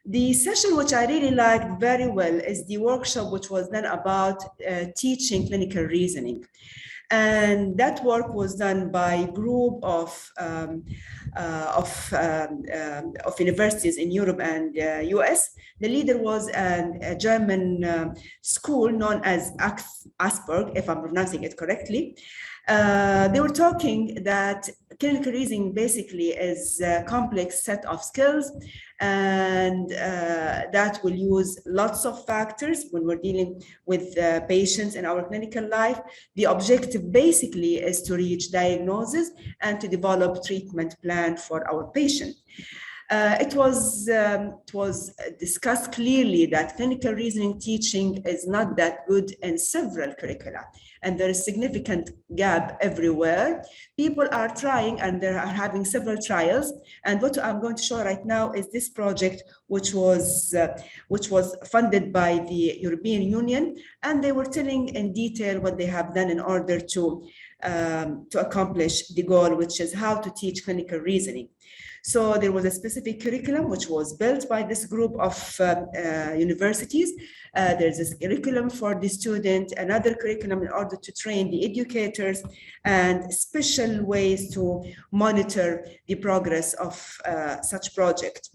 The session which I really liked very well is the workshop which was done about teaching clinical reasoning. And that work was done by a group of universities in Europe and US. The leader was a German school known as Asperg, if I'm pronouncing it correctly. They were talking that clinical reasoning basically is a complex set of skills, and that will use lots of factors when we're dealing with patients in our clinical life. The objective basically is to reach diagnosis and to develop treatment plan for our patient. It was discussed clearly that clinical reasoning teaching is not that good in several curricula, and there is significant gap everywhere. People are trying, and they are having several trials. And what I'm going to show right now is this project, which was funded by the European Union, and they were telling in detail what they have done in order to accomplish the goal, which is how to teach clinical reasoning. So there was a specific curriculum which was built by this group of universities. There's this curriculum for the student, another curriculum in order to train the educators, and special ways to monitor the progress of such project.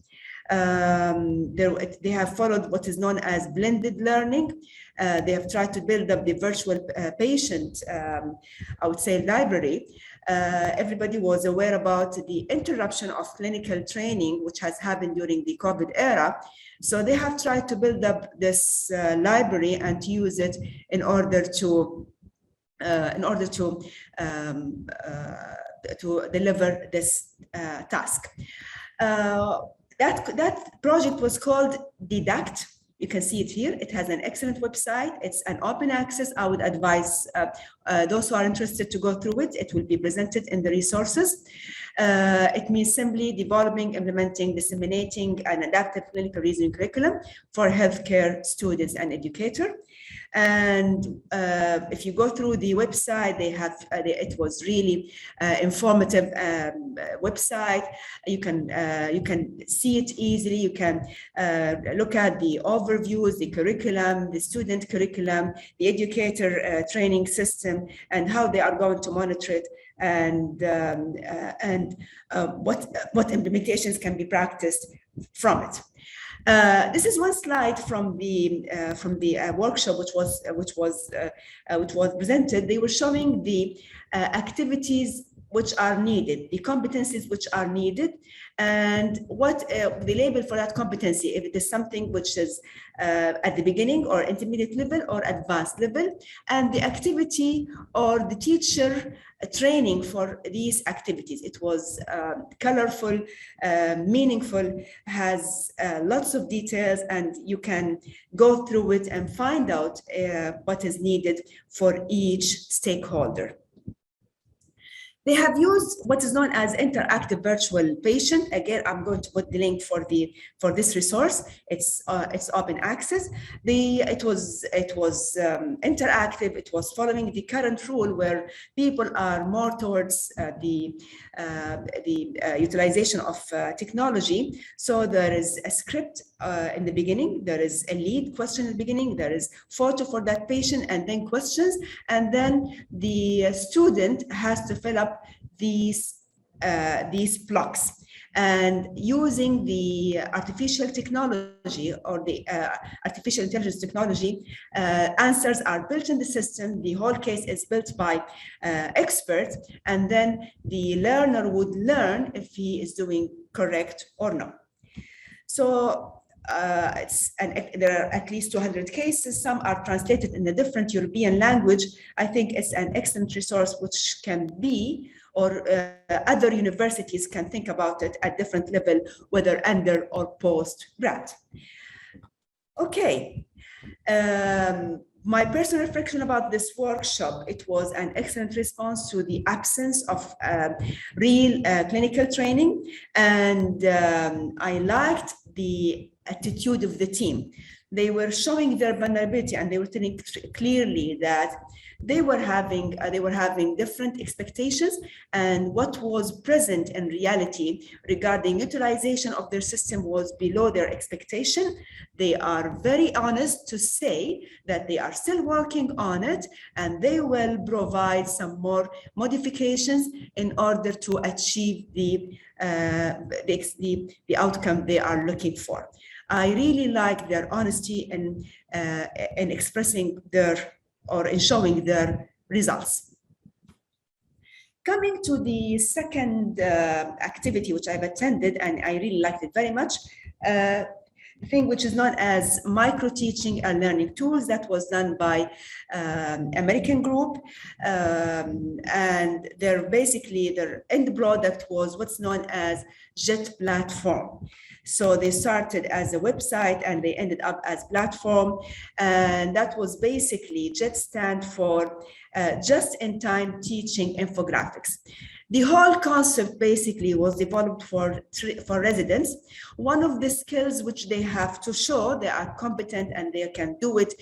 They have followed what is known as blended learning. They have tried to build up the virtual patient, I would say, library. Everybody was aware about the interruption of clinical training, which has happened during the COVID era. So they have tried to build up this library and to use it in order to deliver this task. That project was called Didact. You can see it here. It has an excellent website. It's an open access. I would advise those who are interested to go through it. It will be presented in the resources. It means simply developing, implementing, disseminating an adaptive clinical reasoning curriculum for healthcare students and educators. And if you go through the website, they have it was really informative website. You can see it easily. You can look at the overviews, the curriculum, the student curriculum, the educator training system, and how they are going to monitor it, and what implementations can be practiced from it. This is one slide from the workshop which was presented. They were showing the activities which are needed, the competencies which are needed, and what the label for that competency, if it is something which is at the beginning or intermediate level or advanced level, and the activity or the teacher training for these activities. It was colorful, meaningful, has lots of details, and you can go through it and find out what is needed for each stakeholder. They have used what is known as interactive virtual patient. Again, I'm going to put the link for this resource. It's open access. It was interactive. It was following the current rule where people are more towards the utilization of technology. So there is a script in the beginning. There is a lead question in the beginning. There is photo for that patient, and then questions, and then the student has to fill up these blocks. And using the artificial technology or the artificial intelligence technology, answers are built in the system. The whole case is built by experts, and then the learner would learn if he is doing correct or not. So there are at least 200 cases. Some are translated in a different European language. I think it's an excellent resource which can be, or other universities can think about it at different level, whether under or post-grad. Okay, My personal reflection about this workshop, it was an excellent response to the absence of real clinical training. And I liked the attitude of the team. They were showing their vulnerability, and they were telling clearly that they were having different expectations, and what was present in reality regarding utilization of their system was below their expectation. They are very honest to say that they are still working on it, and they will provide some more modifications in order to achieve the outcome they are looking for. I really like their honesty in expressing in showing their results. Coming to the second activity which I've attended, and I really liked it very much, thing which is known as micro-teaching and learning tools, that was done by American group, and their end product was what's known as JET platform. So they started as a website and they ended up as platform, and that was basically JET stand for just-in-time teaching infographics. The whole concept basically was developed for residents. One of the skills which they have to show they are competent and they can do it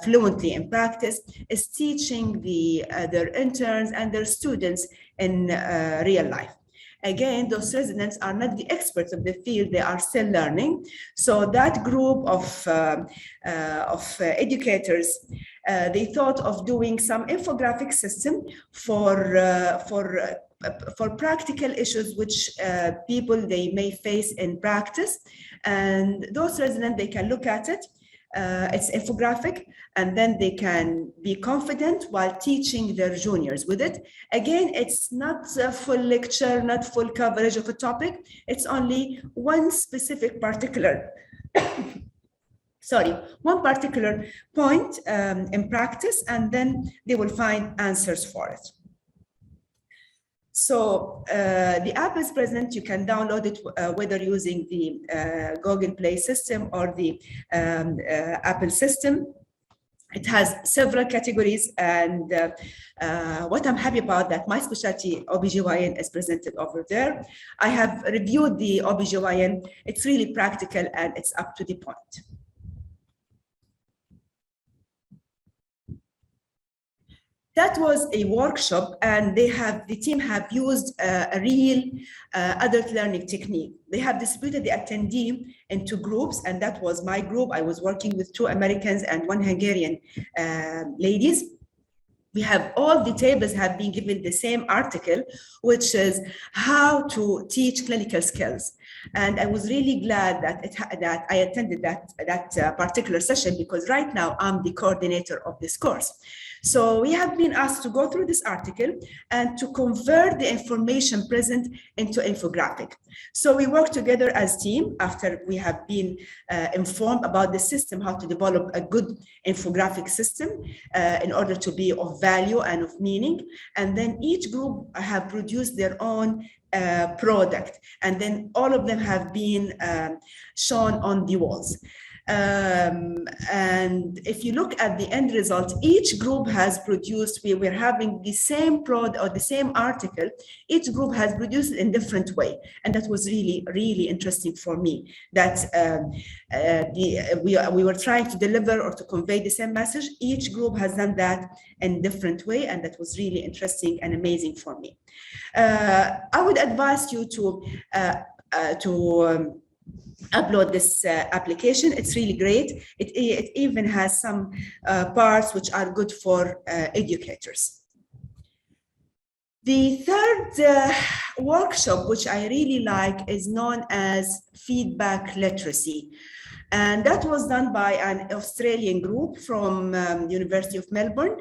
fluently in practice is teaching their interns and their students in real life. Again, those residents are not the experts of the field, they are still learning. So that group of educators, they thought of doing some infographic system for practical issues which people they may face in practice. And those residents, they can look at it. It's infographic, and then they can be confident while teaching their juniors with it. Again, it's not a full lecture, not full coverage of a topic. It's only one specific particular, one particular point in practice, and then they will find answers for it. So the app is present. You can download it whether using the Google Play system or the Apple system. It has several categories, and what I'm happy about that my specialty OBGYN is presented over there. I have reviewed the OBGYN. It's really practical and it's up to the point. That was a workshop, and the team have used a real adult learning technique. They have distributed the attendee into groups, and that was my group. I was working with 2 Americans and 1 Hungarian ladies. We have all the tables have been given the same article, which is how to teach clinical skills. And I was really glad that I attended that particular session, because right now I'm the coordinator of this course. So we have been asked to go through this article and to convert the information present into infographic. So we work together as a team after we have been informed about the system, how to develop a good infographic system in order to be of value and of meaning. And then each group have produced their own product, and then all of them have been shown on the walls. And if you look at the end result, each group has produced, we're having the same product or the same article, each group has produced it in a different way. And that was really, really interesting for me, that we were trying to deliver or to convey the same message. Each group has done that in a different way, and that was really interesting and amazing for me. I would advise you to upload this application. It's really great. It even has some parts which are good for educators. The third workshop, which I really like, is known as feedback literacy. And that was done by an Australian group from University of Melbourne.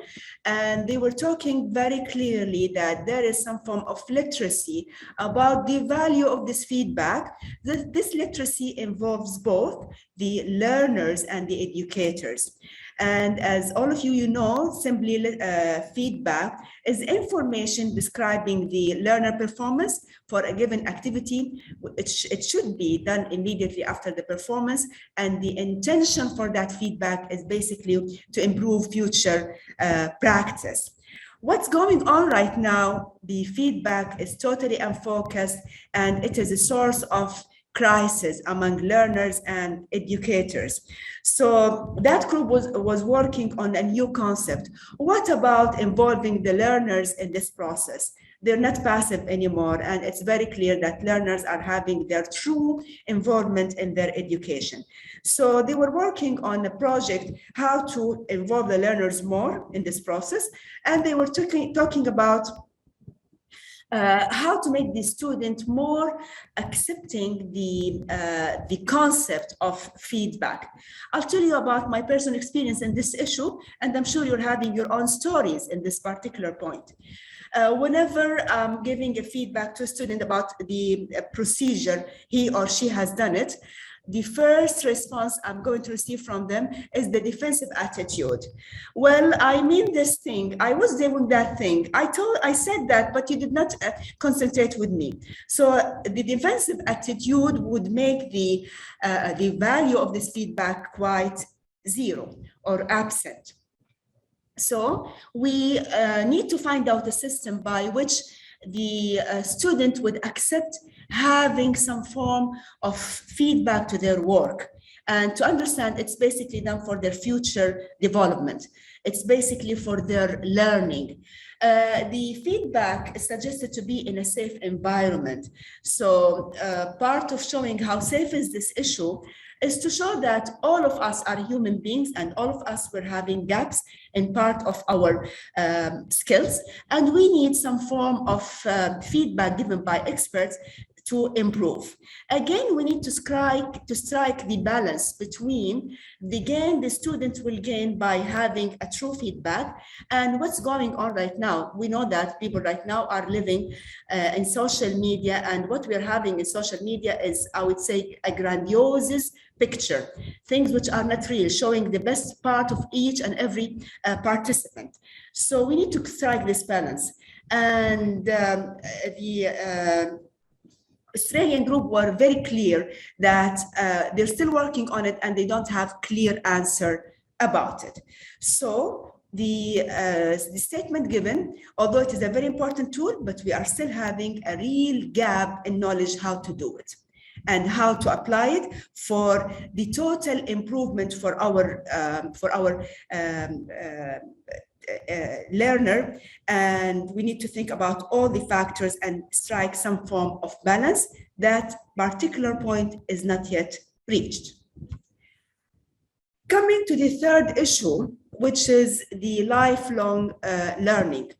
And they were talking very clearly that there is some form of literacy about the value of this feedback. This literacy involves both the learners and the educators. And as all of you know, simply feedback is information describing the learner performance for a given activity. It should be done immediately after the performance, and the intention for that feedback is basically to improve future practice. What's going on right now, the feedback is totally unfocused, and it is a source of crisis among learners and educators. So that group was working on a new concept. What about involving the learners in this process? They're not passive anymore, and it's very clear that learners are having their true involvement in their education. So they were working on a project how to involve the learners more in this process, and they were talking about how to make the student more accepting the concept of feedback. I'll tell you about my personal experience in this issue, and I'm sure you're having your own stories in this particular point. Whenever I'm giving a feedback to a student about the procedure he or she has done it, the first response I'm going to receive from them is the defensive attitude. Well, I mean this thing, I was doing that thing, I said that, but you did not concentrate with me. So the defensive attitude would make the value of this feedback quite zero or absent. So we need to find out a system by which the student would accept having some form of feedback to their work, and to understand it's basically done for their future development. It's basically for their learning. The feedback is suggested to be in a safe environment. So part of showing how safe is this issue is to show that all of us are human beings, and all of us were having gaps in part of our skills, and we need some form of feedback given by experts to improve. Again, we need to strike the balance between the gain the student will gain by having a true feedback and what's going on right now. We know that people right now are living in social media, and what we're having in social media is, I would say, a grandiose picture, things which are not real, showing the best part of each and every participant. So we need to strike this balance. And the Australian group were very clear that they're still working on it and they don't have clear answer about it. So the statement given, although it is a very important tool, but we are still having a real gap in knowledge how to do it and how to apply it for the total improvement for our learner. And we need to think about all the factors and strike some form of balance. That particular point is not yet reached. Coming to the third issue, which is the lifelong learning.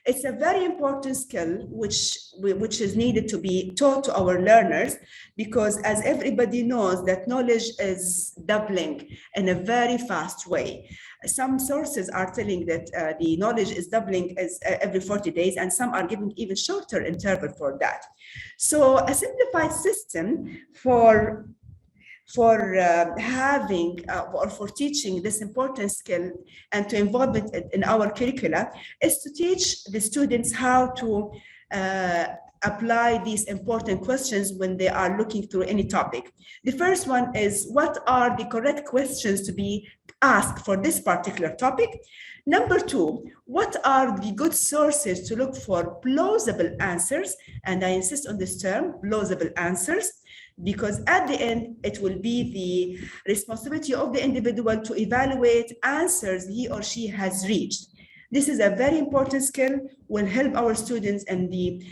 It's a very important skill which is needed to be taught to our learners, because as everybody knows that knowledge is doubling in a very fast way. Some sources are telling that the knowledge is doubling every 40 days, and some are giving even shorter interval for that. So a simplified system for having or for teaching this important skill and to involve it in our curricula is to teach the students how to apply these important questions when they are looking through any topic. The first one is, what are the correct questions to be asked for this particular topic? Number two, what are the good sources to look for plausible answers? And I insist on this term, plausible answers, because at the end, it will be the responsibility of the individual to evaluate answers he or she has reached. This is a very important skill, will help our students in the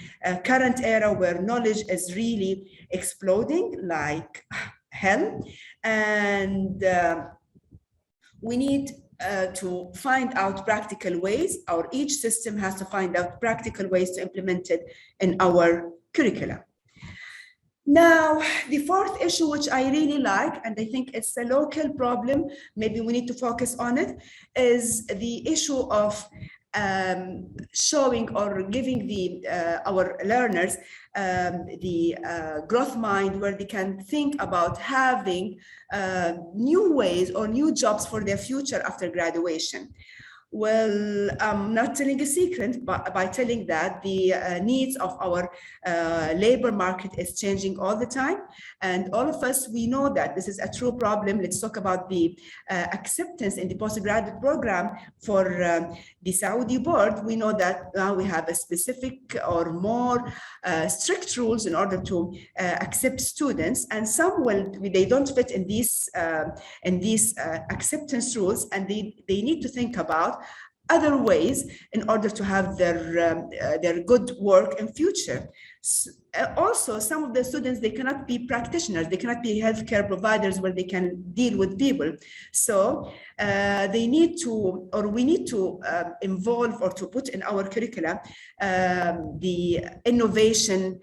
current era where knowledge is really exploding like hell. And we need to find out practical ways, or each system has to find out practical ways to implement it in our curricula. Now, the fourth issue, which I really like, and I think it's a local problem, maybe we need to focus on it, is the issue of showing or giving our learners the growth mind, where they can think about having new ways or new jobs for their future after graduation. Well, I'm not telling a secret by telling that the needs of our labor market is changing all the time. And all of us, we know that this is a true problem. Let's talk about the acceptance in the postgraduate program for the Saudi board. We know that now we have a specific or more strict rules in order to accept students, and some they don't fit in these acceptance rules, and they need to think about other ways in order to have their good work in future. Also, some of the students, they cannot be practitioners, they cannot be healthcare providers where they can deal with people. So they need to, or we need to involve or to put in our curricula the innovation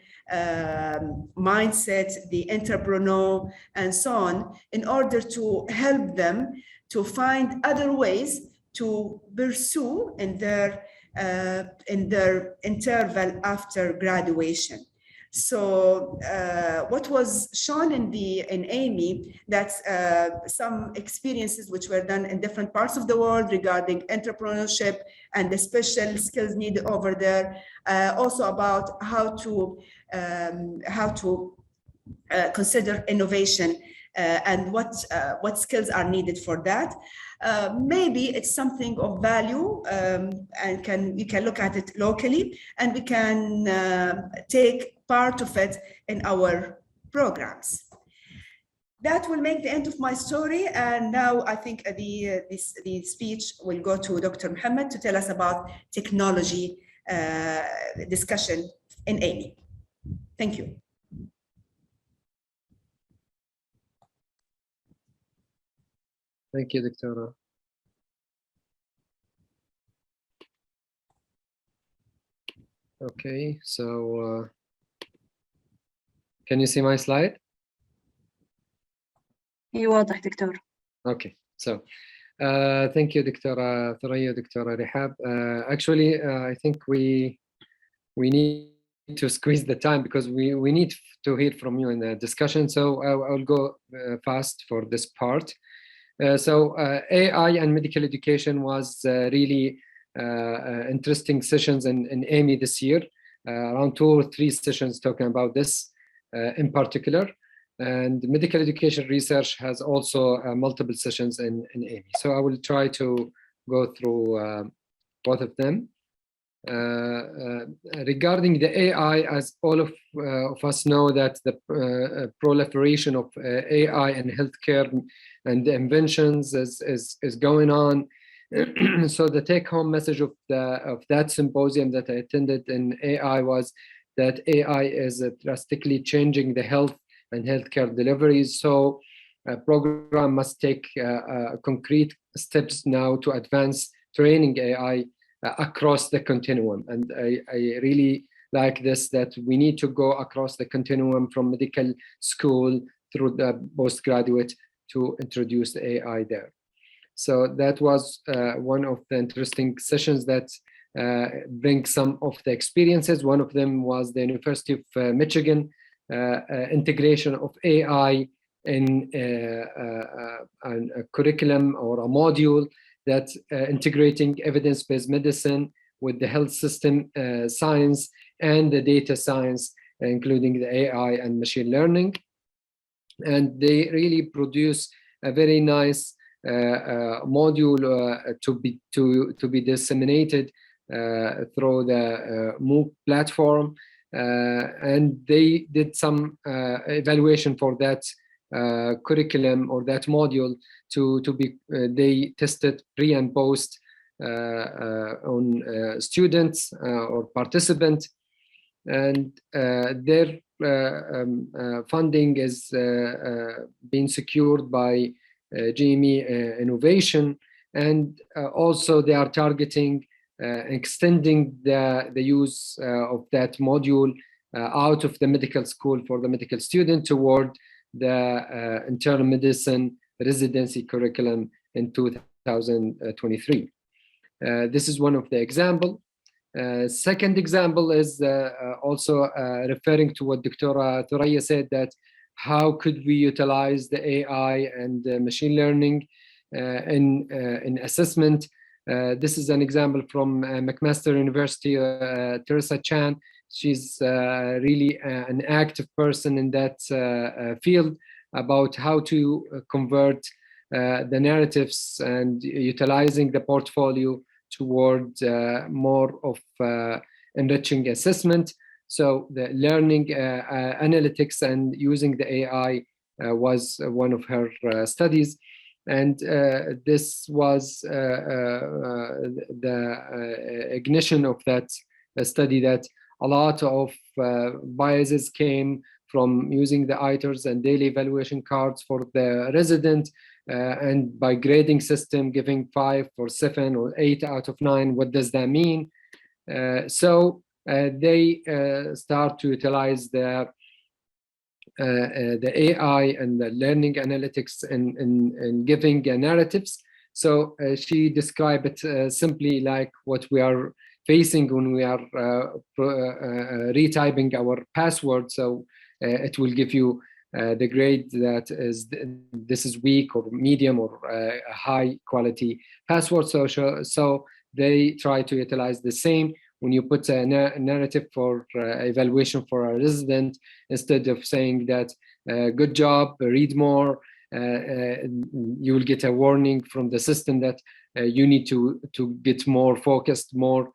mindset, the entrepreneur, and so on, in order to help them to find other ways to pursue in their interval after graduation. So what was shown in AMEE, that's some experiences which were done in different parts of the world regarding entrepreneurship and the special skills needed over there. Also about how to consider innovation and what skills are needed for that. Maybe it's something of value, and we can look at it locally, and we can take part of it in our programs. That will make the end of my story, and now I think the speech will go to Dr. Mohammed to tell us about technology discussion in AMEE. Thank you. Thank you, Doctora. Okay, so can you see my slide? واضح دكتور. Okay, so thank you, Doctora Thuraya, Doctora Rihab. Actually, I think we need to squeeze the time because we need to hear from you in the discussion. So I'll go fast for this part. So AI and medical education was really interesting sessions in AMEE this year, around 2 or 3 sessions talking about this in particular. And medical education research has also multiple sessions in AMEE. So I will try to go through both of them. Regarding the AI, as all of us know that the proliferation of AI in healthcare and the inventions is going on. So the take-home message of that symposium that I attended in AI was that AI is drastically changing the health and healthcare deliveries. So a program must take concrete steps now to advance training AI across the continuum. And I really like this, that we need to go across the continuum from medical school through the postgraduate to introduce the AI there. So that was one of the interesting sessions that bring some of the experiences. One of them was the University of Michigan integration of AI in a curriculum or a module that integrating evidence-based medicine with the health system science and the data science, including the AI and machine learning. And they really produce a very nice module to be disseminated through the MOOC platform. And they did some evaluation for that curriculum or that module they tested pre and post on students or participants, and their funding is being secured by GME Innovation, and also they are targeting extending the use of that module out of the medical school for the medical student toward the internal medicine residency curriculum in 2023. This is one of the example. Second example is also referring to what Dr. Thuraya said, that how could we utilize the AI and machine learning in assessment. This is an example from McMaster University, Teresa Chan. She's really an active person in that field about how to convert the narratives and utilizing the portfolio toward more of enriching assessment. So the learning analytics and using the AI was one of her studies. And this was the ignition of that study, that a lot of biases came from using the ITERs and daily evaluation cards for the resident, and by grading system, giving 5 or 7 or 8 out of 9. What does that mean? So they start to utilize the AI and the learning analytics in giving narratives. So she described it simply like what we are facing when we are retyping our password. So it will give you the grade that is, this is weak or medium or high quality password. So they try to utilize the same. When you put a narrative for evaluation for a resident, instead of saying that good job, read more, you will get a warning from the system that you need to get more focused, more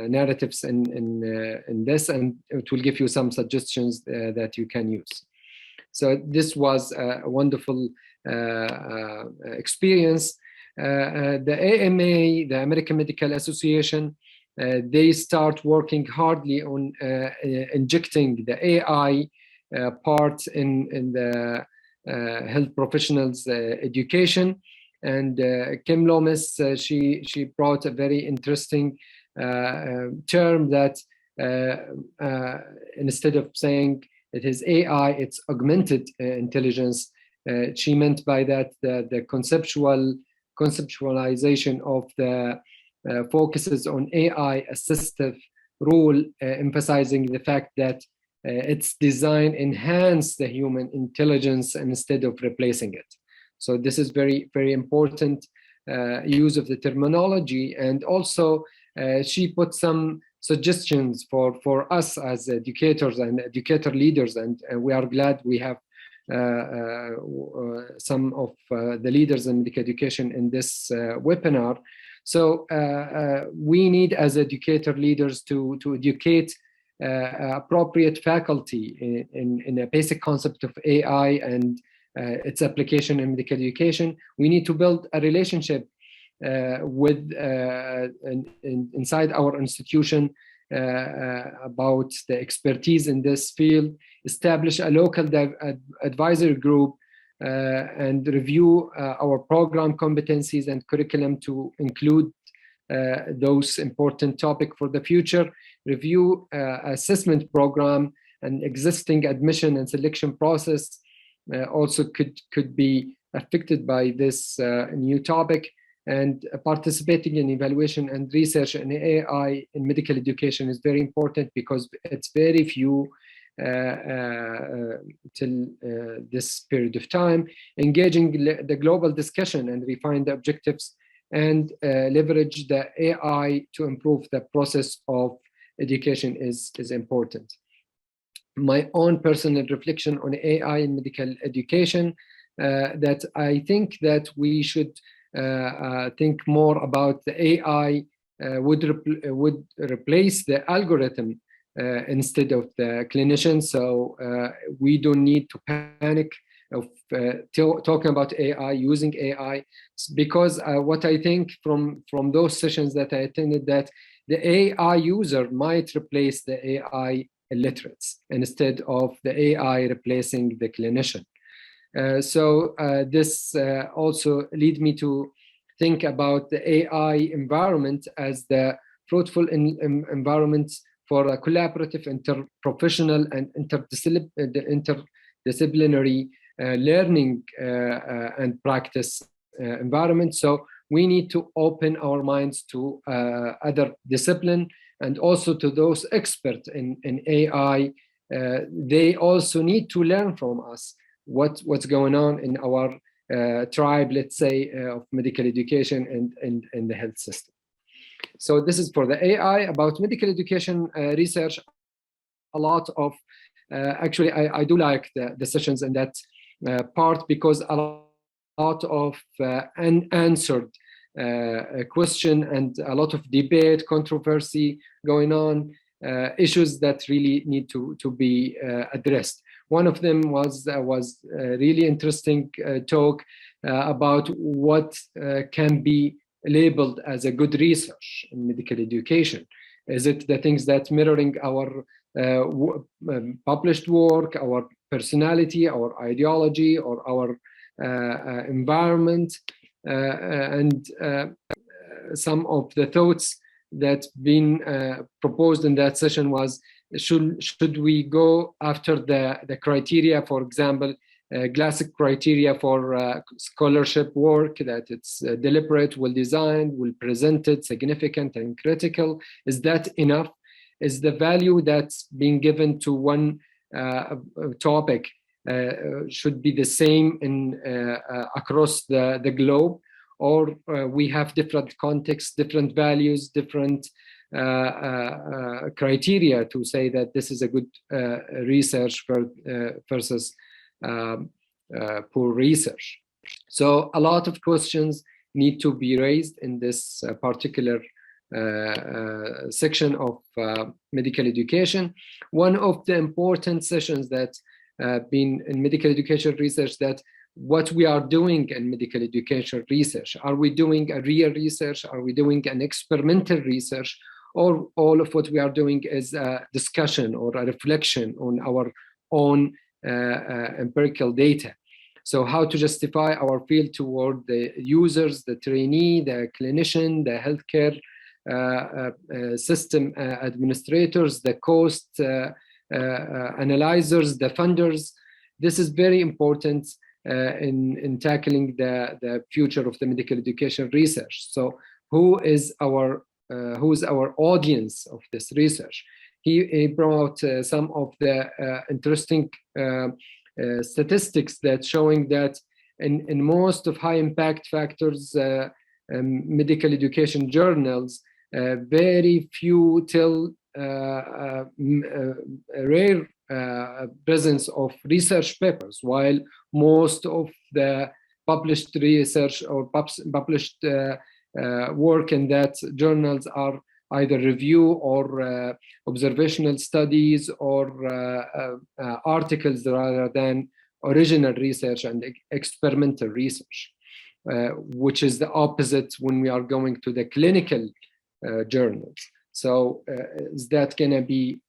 narratives in this, and it will give you some suggestions that you can use. So this was a wonderful experience. The AMA, the American Medical Association, they start working hardly on injecting the AI part in the health professionals' education. And Kim Lomas, she brought a very interesting term that instead of saying it is AI, it's augmented intelligence. She meant by that the conceptualization of the focuses on AI assistive role, emphasizing the fact that its design enhance the human intelligence instead of replacing it. So this is very, very important use of the terminology. And also she put some suggestions for us as educators and educator leaders, and we are glad we have some of the leaders in medical education in this webinar. So we need as educator leaders to educate appropriate faculty in a basic concept of AI and its application in medical education. We need to build a relationship with inside our institution about the expertise in this field, establish a local advisory group, and review our program competencies and curriculum to include those important topics for the future, review assessment program and existing admission and selection process also could be affected by this new topic. And participating in evaluation and research in AI in medical education is very important, because it's very few till this period of time. Engaging the global discussion and refine the objectives, and leverage the AI to improve the process of education is important. My own personal reflection on AI in medical education, that I think that we should think more about the AI would replace the algorithm instead of the clinician. So we don't need to panic of talking about AI, using AI, because what I think from those sessions that I attended, that the AI user might replace the AI illiterates instead of the AI replacing the clinician. So this also lead me to think about the AI environment as the fruitful environment for a collaborative, interprofessional, and interdisciplinary learning and practice environment. So we need to open our minds to other discipline and also to those experts in AI. They also need to learn from us what's going on in our tribe, let's say, of medical education and the health system. So this is for the AI. About medical education research, a lot of, actually, I do like the sessions in that part, because a lot of unanswered question and a lot of debate, controversy going on, issues that really need to be addressed. One of them was a really interesting talk about what can be labeled as a good research in medical education. Is it the things that mirroring our published work, our personality, our ideology, or our environment? And some of the thoughts that been proposed in that session was, should we go after the criteria, for example, classic criteria for scholarship work, that it's deliberate, well designed, well presented, significant and critical? Is that enough? Is the value that's being given to one topic should be the same in across the globe, or we have different contexts, different values, different criteria to say that this is a good research versus poor research? So a lot of questions need to be raised in this particular section of medical education. One of the important sessions that been in medical education research, that what we are doing in medical education research, are we doing a real research? Are we doing an experimental research? Or all of what we are doing is a discussion or a reflection on our own empirical data? So how to justify our field toward the users, the trainee, the clinician, the healthcare system administrators, the cost analyzers, the funders. This is very important in tackling the future of the medical education research. So who is our audience of this research? He brought some of the interesting statistics that showing that in most of high impact factors medical education journals, very few till rare presence of research papers, while most of the published research or published work in that journals are either review or observational studies or articles rather than original research and experimental research, which is the opposite when we are going to the clinical journals. So is that going to be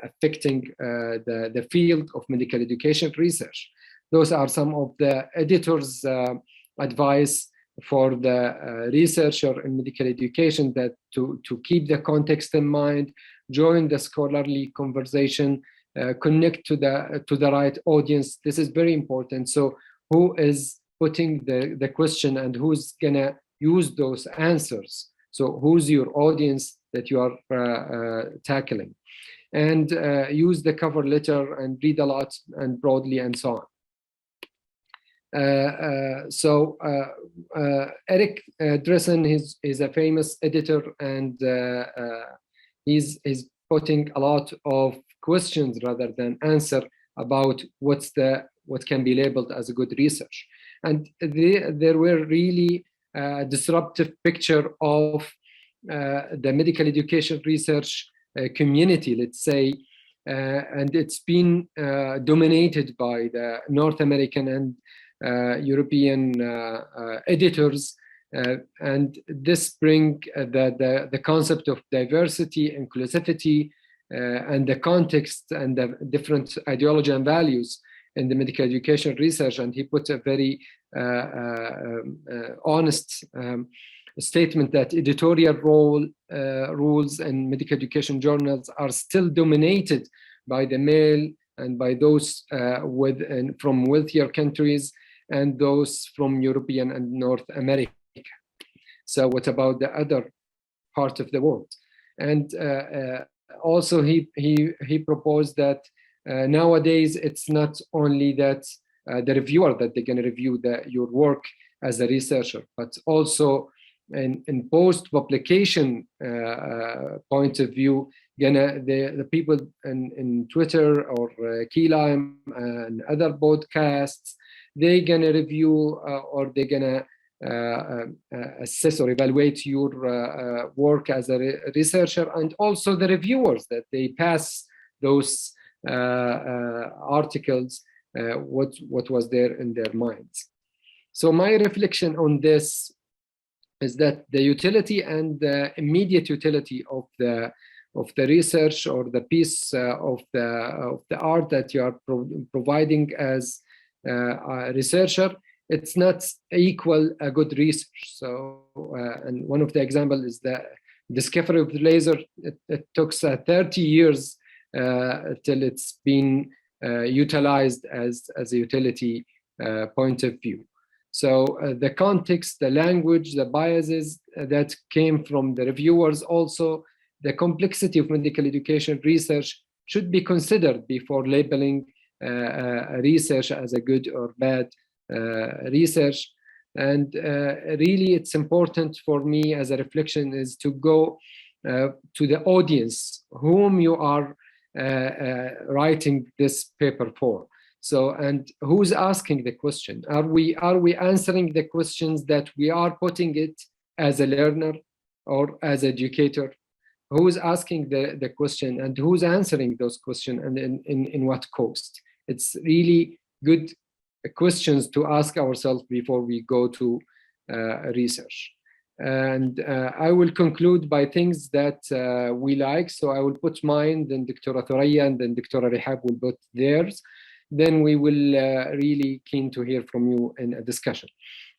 affecting the field of medical education research? Those are some of the editor's advice for the researcher in medical education, that to keep the context in mind, join the scholarly conversation, connect to the right audience. This is very important. So who is putting the question and who's gonna use those answers? So who's your audience that you are tackling? And use the cover letter and read a lot and broadly and so on. Eric Dressen is a famous editor, and he's putting a lot of questions rather than answer about what can be labeled as a good research. And there were really a disruptive picture of the medical education research community, let's say, and it's been dominated by the North American and European editors, and this bring the concept of diversity, inclusivity, and the context and the different ideology and values in the medical education research. And he put a very honest statement that editorial rules in medical education journals are still dominated by the male and by those from wealthier countries and those from European and North America. So what about the other part of the world? And also he proposed that nowadays it's not only that the reviewer that they're going to review your work as a researcher, but also in post-publication point of view, the people in Twitter or Key Lime and other podcasts, they're gonna review or they're gonna assess or evaluate your work as a researcher, and also the reviewers that they pass those articles, what was there in their minds. So my reflection on this is that the utility and the immediate utility of the research or the piece of the art that you are providing as a researcher, it's not equal a good research. So, and one of the examples is the discovery of the laser. It took 30 years till it's been utilized as a utility point of view. So the context, the language, the biases that came from the reviewers, also the complexity of medical education research should be considered before labeling research as a good or bad research. And really it's important for me as a reflection is to go to the audience whom you are writing this paper for. So, and who's asking the question? Are we answering the questions that we are putting it as a learner or as educator? Who's asking the question and who's answering those questions, and in what cost? It's really good questions to ask ourselves before we go to research. And I will conclude by things that we like. So I will put mine, then Dr. Thuraya, and then Dr. Rihab will put theirs. Then we will really keen to hear from you in a discussion.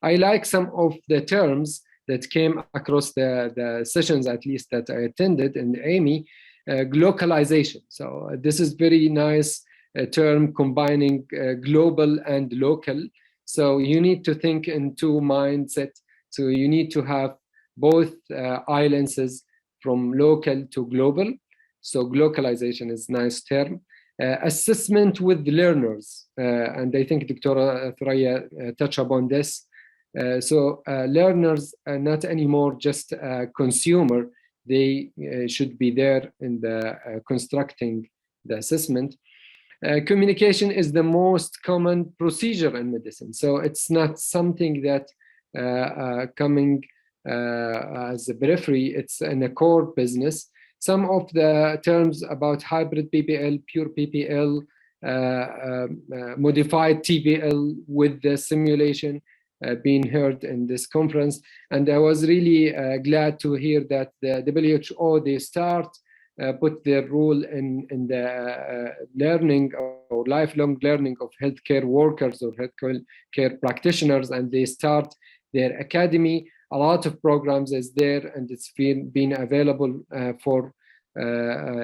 I like some of the terms that came across the sessions, at least that I attended in the AMEE, glocalization. So this is very nice term combining global and local. So you need to think in two mindsets. So you need to have both islands from local to global. So glocalization is a nice term. Assessment with learners, and I think Dr. Thuraya touched upon this. So learners are not anymore just a consumer, they should be there in the constructing the assessment. Communication is the most common procedure in medicine, so it's not something that coming as a periphery, it's in a core business. Some of the terms about hybrid PPL, pure PPL, modified TPL with the simulation being heard in this conference. And I was really glad to hear that the WHO, they start put their role in the learning or lifelong learning of healthcare workers or healthcare practitioners, and they start their academy. A lot of programs is there, and it's been available for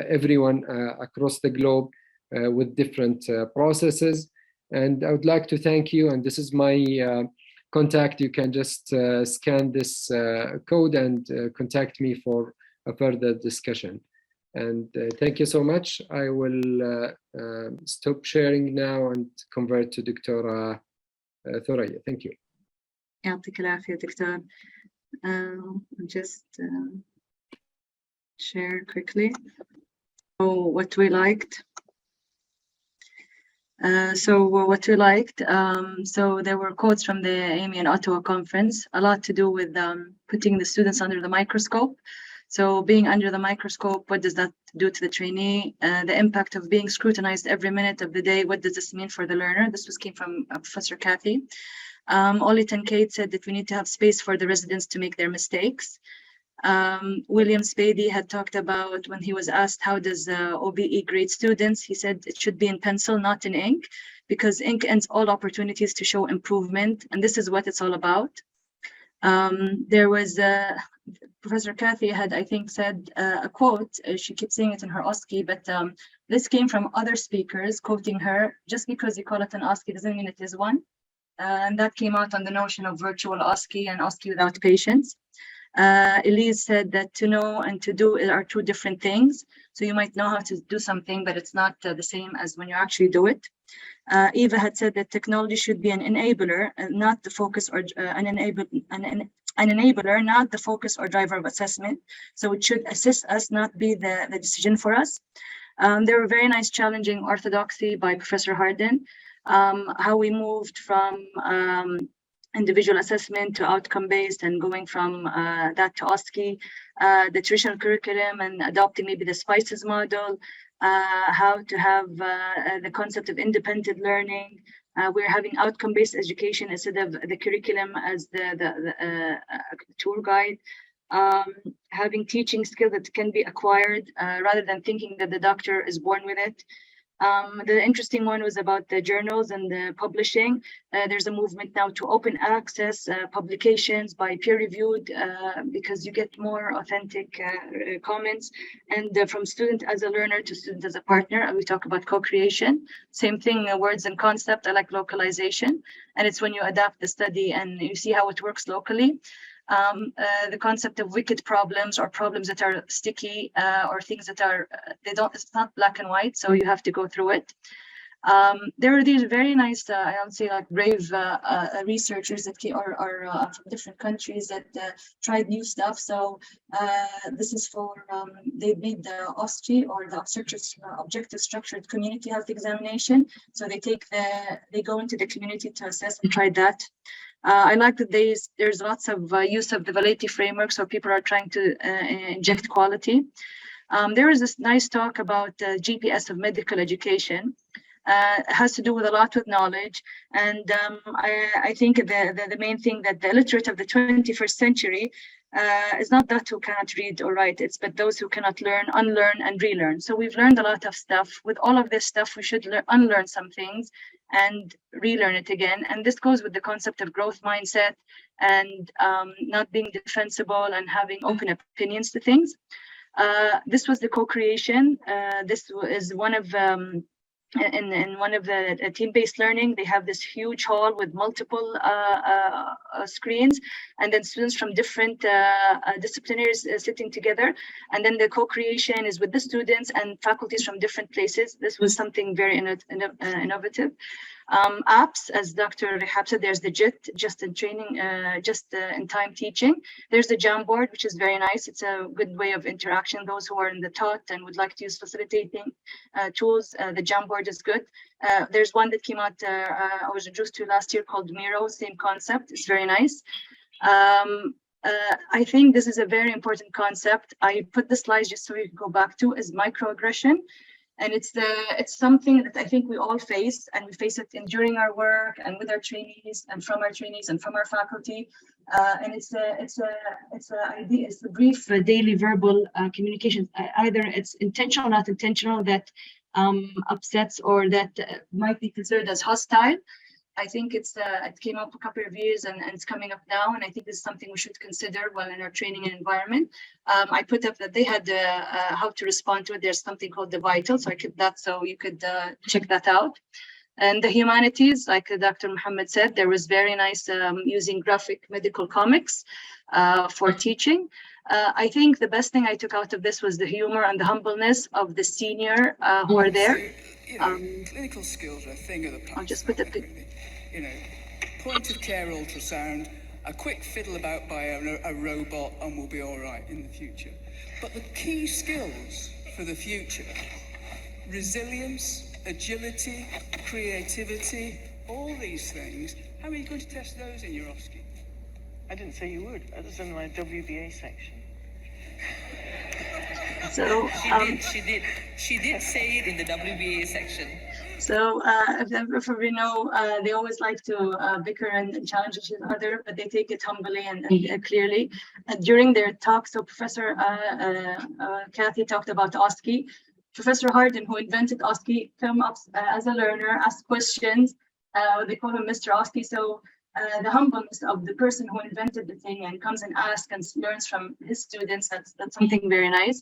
everyone across the globe with different processes. And I would like to thank you, and this is my contact. You can just scan this code and contact me for a further discussion. And thank you so much. I will stop sharing now and convert to Dr. Thuraya. Thank you. يعطيك العافية دكتور. Just share quickly. So what we liked. So there were quotes from the AMEE and Ottawa conference, a lot to do with putting the students under the microscope. So being under the microscope, what does that do to the trainee? The impact of being scrutinized every minute of the day, what does this mean for the learner? This came from Professor Kathy. Ollie Tankade said that we need to have space for the residents to make their mistakes. William Spady had talked about when he was asked how does OBE grade students, he said it should be in pencil, not in ink, because ink ends all opportunities to show improvement, and this is what it's all about. There was Professor Kathy had, I think, said a quote, she keeps saying it in her OSCE, but this came from other speakers quoting her, just because you call it an OSCE doesn't mean it is one. And that came out on the notion of virtual OSCE and OSCE without patients. Elise said that to know and to do are two different things. So you might know how to do something, but it's not the same as when you actually do it. Eva had said that technology should be an enabler, not the focus, or an enabler, not the focus or driver of assessment. So it should assist us, not be the decision for us. There were very nice challenging orthodoxy by Professor Harden, how we moved from individual assessment to outcome-based and going from that to OSCE, the traditional curriculum and adopting maybe the SPICES model, how to have the concept of independent learning. We're having outcome-based education instead of the curriculum as the tour guide. Having teaching skill that can be acquired rather than thinking that the doctor is born with it. The interesting one was about the journals and the publishing. There's a movement now to open access publications by peer-reviewed because you get more authentic comments, and from student as a learner to student as a partner. And we talk about co-creation. Same thing, words and concept. I like localization, and it's when you adapt the study and you see how it works locally. The concept of wicked problems or problems that are sticky or things that are, it's not black and white, so you have to go through it. There are these very nice, I would say, like brave researchers that are from different countries that tried new stuff. So this is for, they made the OSCE, or the Objective Structured Community Health Examination. So they go into the community to assess and try that. I like that there's lots of use of the validity framework, so people are trying to inject quality. There is this nice talk about GPS of medical education. It has to do with a lot with knowledge, and I think the main thing that the illiterate of the 21st century is not that who cannot read or write, but those who cannot learn, unlearn, and relearn. So we've learned a lot of stuff. With all of this stuff, we should unlearn some things and relearn it again. And this goes with the concept of growth mindset and not being defensible and having open opinions to things. This was the co-creation. This is one of in one of the team-based learning, they have this huge hall with multiple screens, and then students from different disciplinaries sitting together. And then the co-creation is with the students and faculties from different places. This was something very innovative. Apps, as Dr. Rehab said, there's the JIT, just in training, just in time teaching. There's the Jamboard, which is very nice. It's a good way of interaction. Those who are in the taught and would like to use facilitating tools, the Jamboard is good. There's one that came out, I was introduced to last year, called Miro, same concept. It's very nice. I think this is a very important concept. I put the slides just so you can go back to, is microaggression. And it's something that I think we all face, and we face it during our work and with our trainees and from our trainees and from our faculty. And it's a brief daily verbal communication. Either it's intentional or not intentional that upsets or that might be considered as hostile. I think it came up a couple of years and it's coming up now, and I think this is something we should consider while in our training and environment. I put up that they had how to respond to it. There's something called the Vital, so I kept that so you could check that out. And the humanities, like Dr. Muhammad said, there was very nice using graphic medical comics for teaching. I think the best thing I took out of this was the humor and the humbleness of the senior who are there. Clinical skills are a thing of the past. I'll just put the point of care ultrasound, a quick fiddle about by a robot, and we'll be all right in the future. But the key skills for the future, resilience, agility, creativity, all these things, how are you going to test those in your OSCE? I didn't say you would. That was in my WBA section. So She did say it in the WBA section. So if we know, they always like to bicker and challenge each other, but they take it humbly and clearly. During their talk, so Professor Kathy talked about OSCE. Professor Harden, who invented OSCE, came up as a learner, asked questions. They call him Mr. OSCE. So the humbleness of the person who invented the thing and comes and asks and learns from his students. That's something very nice.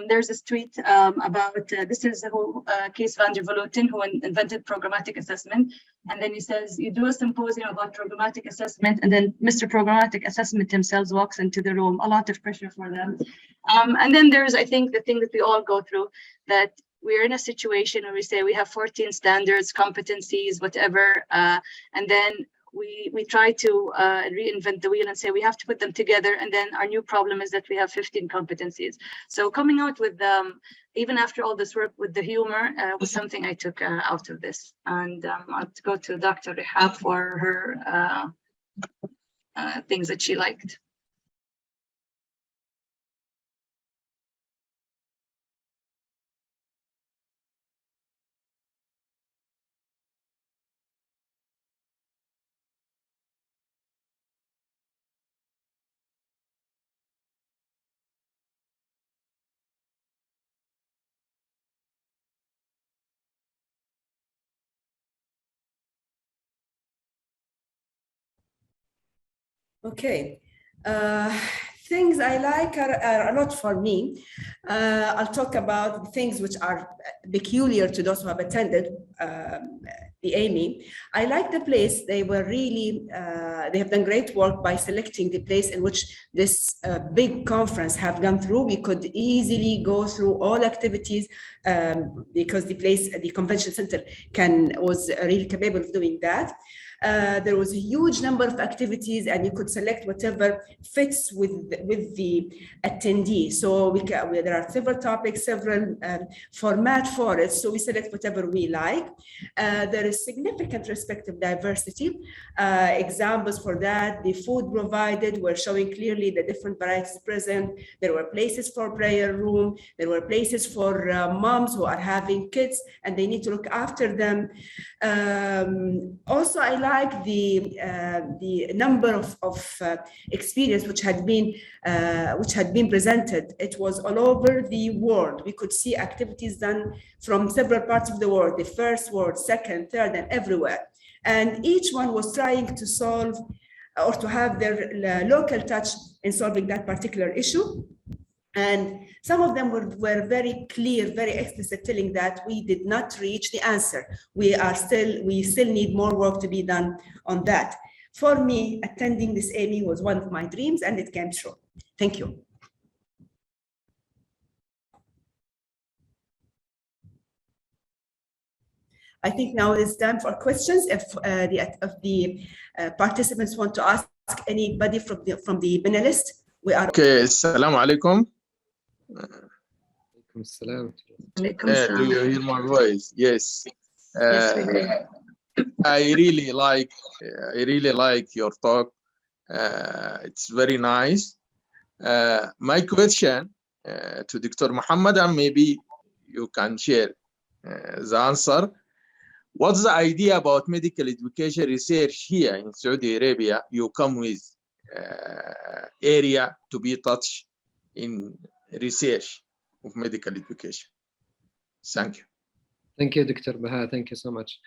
There's this tweet about this is who Kees van der Vleuten, who invented programmatic assessment. And then he says, you do a symposium about programmatic assessment, and then Mr. Programmatic Assessment himself walks into the room. A lot of pressure for them. And then there's, I think, the thing that we all go through, that we're in a situation where we say we have 14 standards, competencies, whatever, and then we try to reinvent the wheel and say we have to put them together, and then our new problem is that we have 15 competencies. So coming out with even after all this work with the humor was something I took out of this. And I'll go to Dr. Rihab for her things that she liked. Okay, things I like are a lot for me. I'll talk about things which are peculiar to those who have attended the AMEE. I like the place. They were really, they have done great work by selecting the place in which this big conference have gone through. We could easily go through all activities because the place, the convention center was really capable of doing that. There was a huge number of activities, and you could select whatever fits with the attendee. So there are several topics, several format for it. So we select whatever we like. There is significant respect of diversity. Examples for that: the food provided were showing clearly the different varieties present. There were places for prayer room. There were places for moms who are having kids and they need to look after them. Also, I like the number of experience which had been presented. It was all over the world. We could see activities done from several parts of the world, the first world, second, third, and everywhere. And each one was trying to solve or to have their local touch in solving that particular issue. And some of them were very clear, very explicit, telling that we did not reach the answer. We still need more work to be done on that. For me, attending this AMEE was one of my dreams, and it came true. Thank you. I think now it's time for questions. If the participants want to ask anybody from the panelist, we are. Okay, assalamu alaikum. Do you hear my voice? Yes. Yes, we do. I really like your talk. It's very nice. My question to Dr. Muhammad, and maybe you can share the answer. What's the idea about medical education research here in Saudi Arabia? You come with area to be touched in research of medical education. Thank you. Thank you, Dr. Baha. Thank you so much.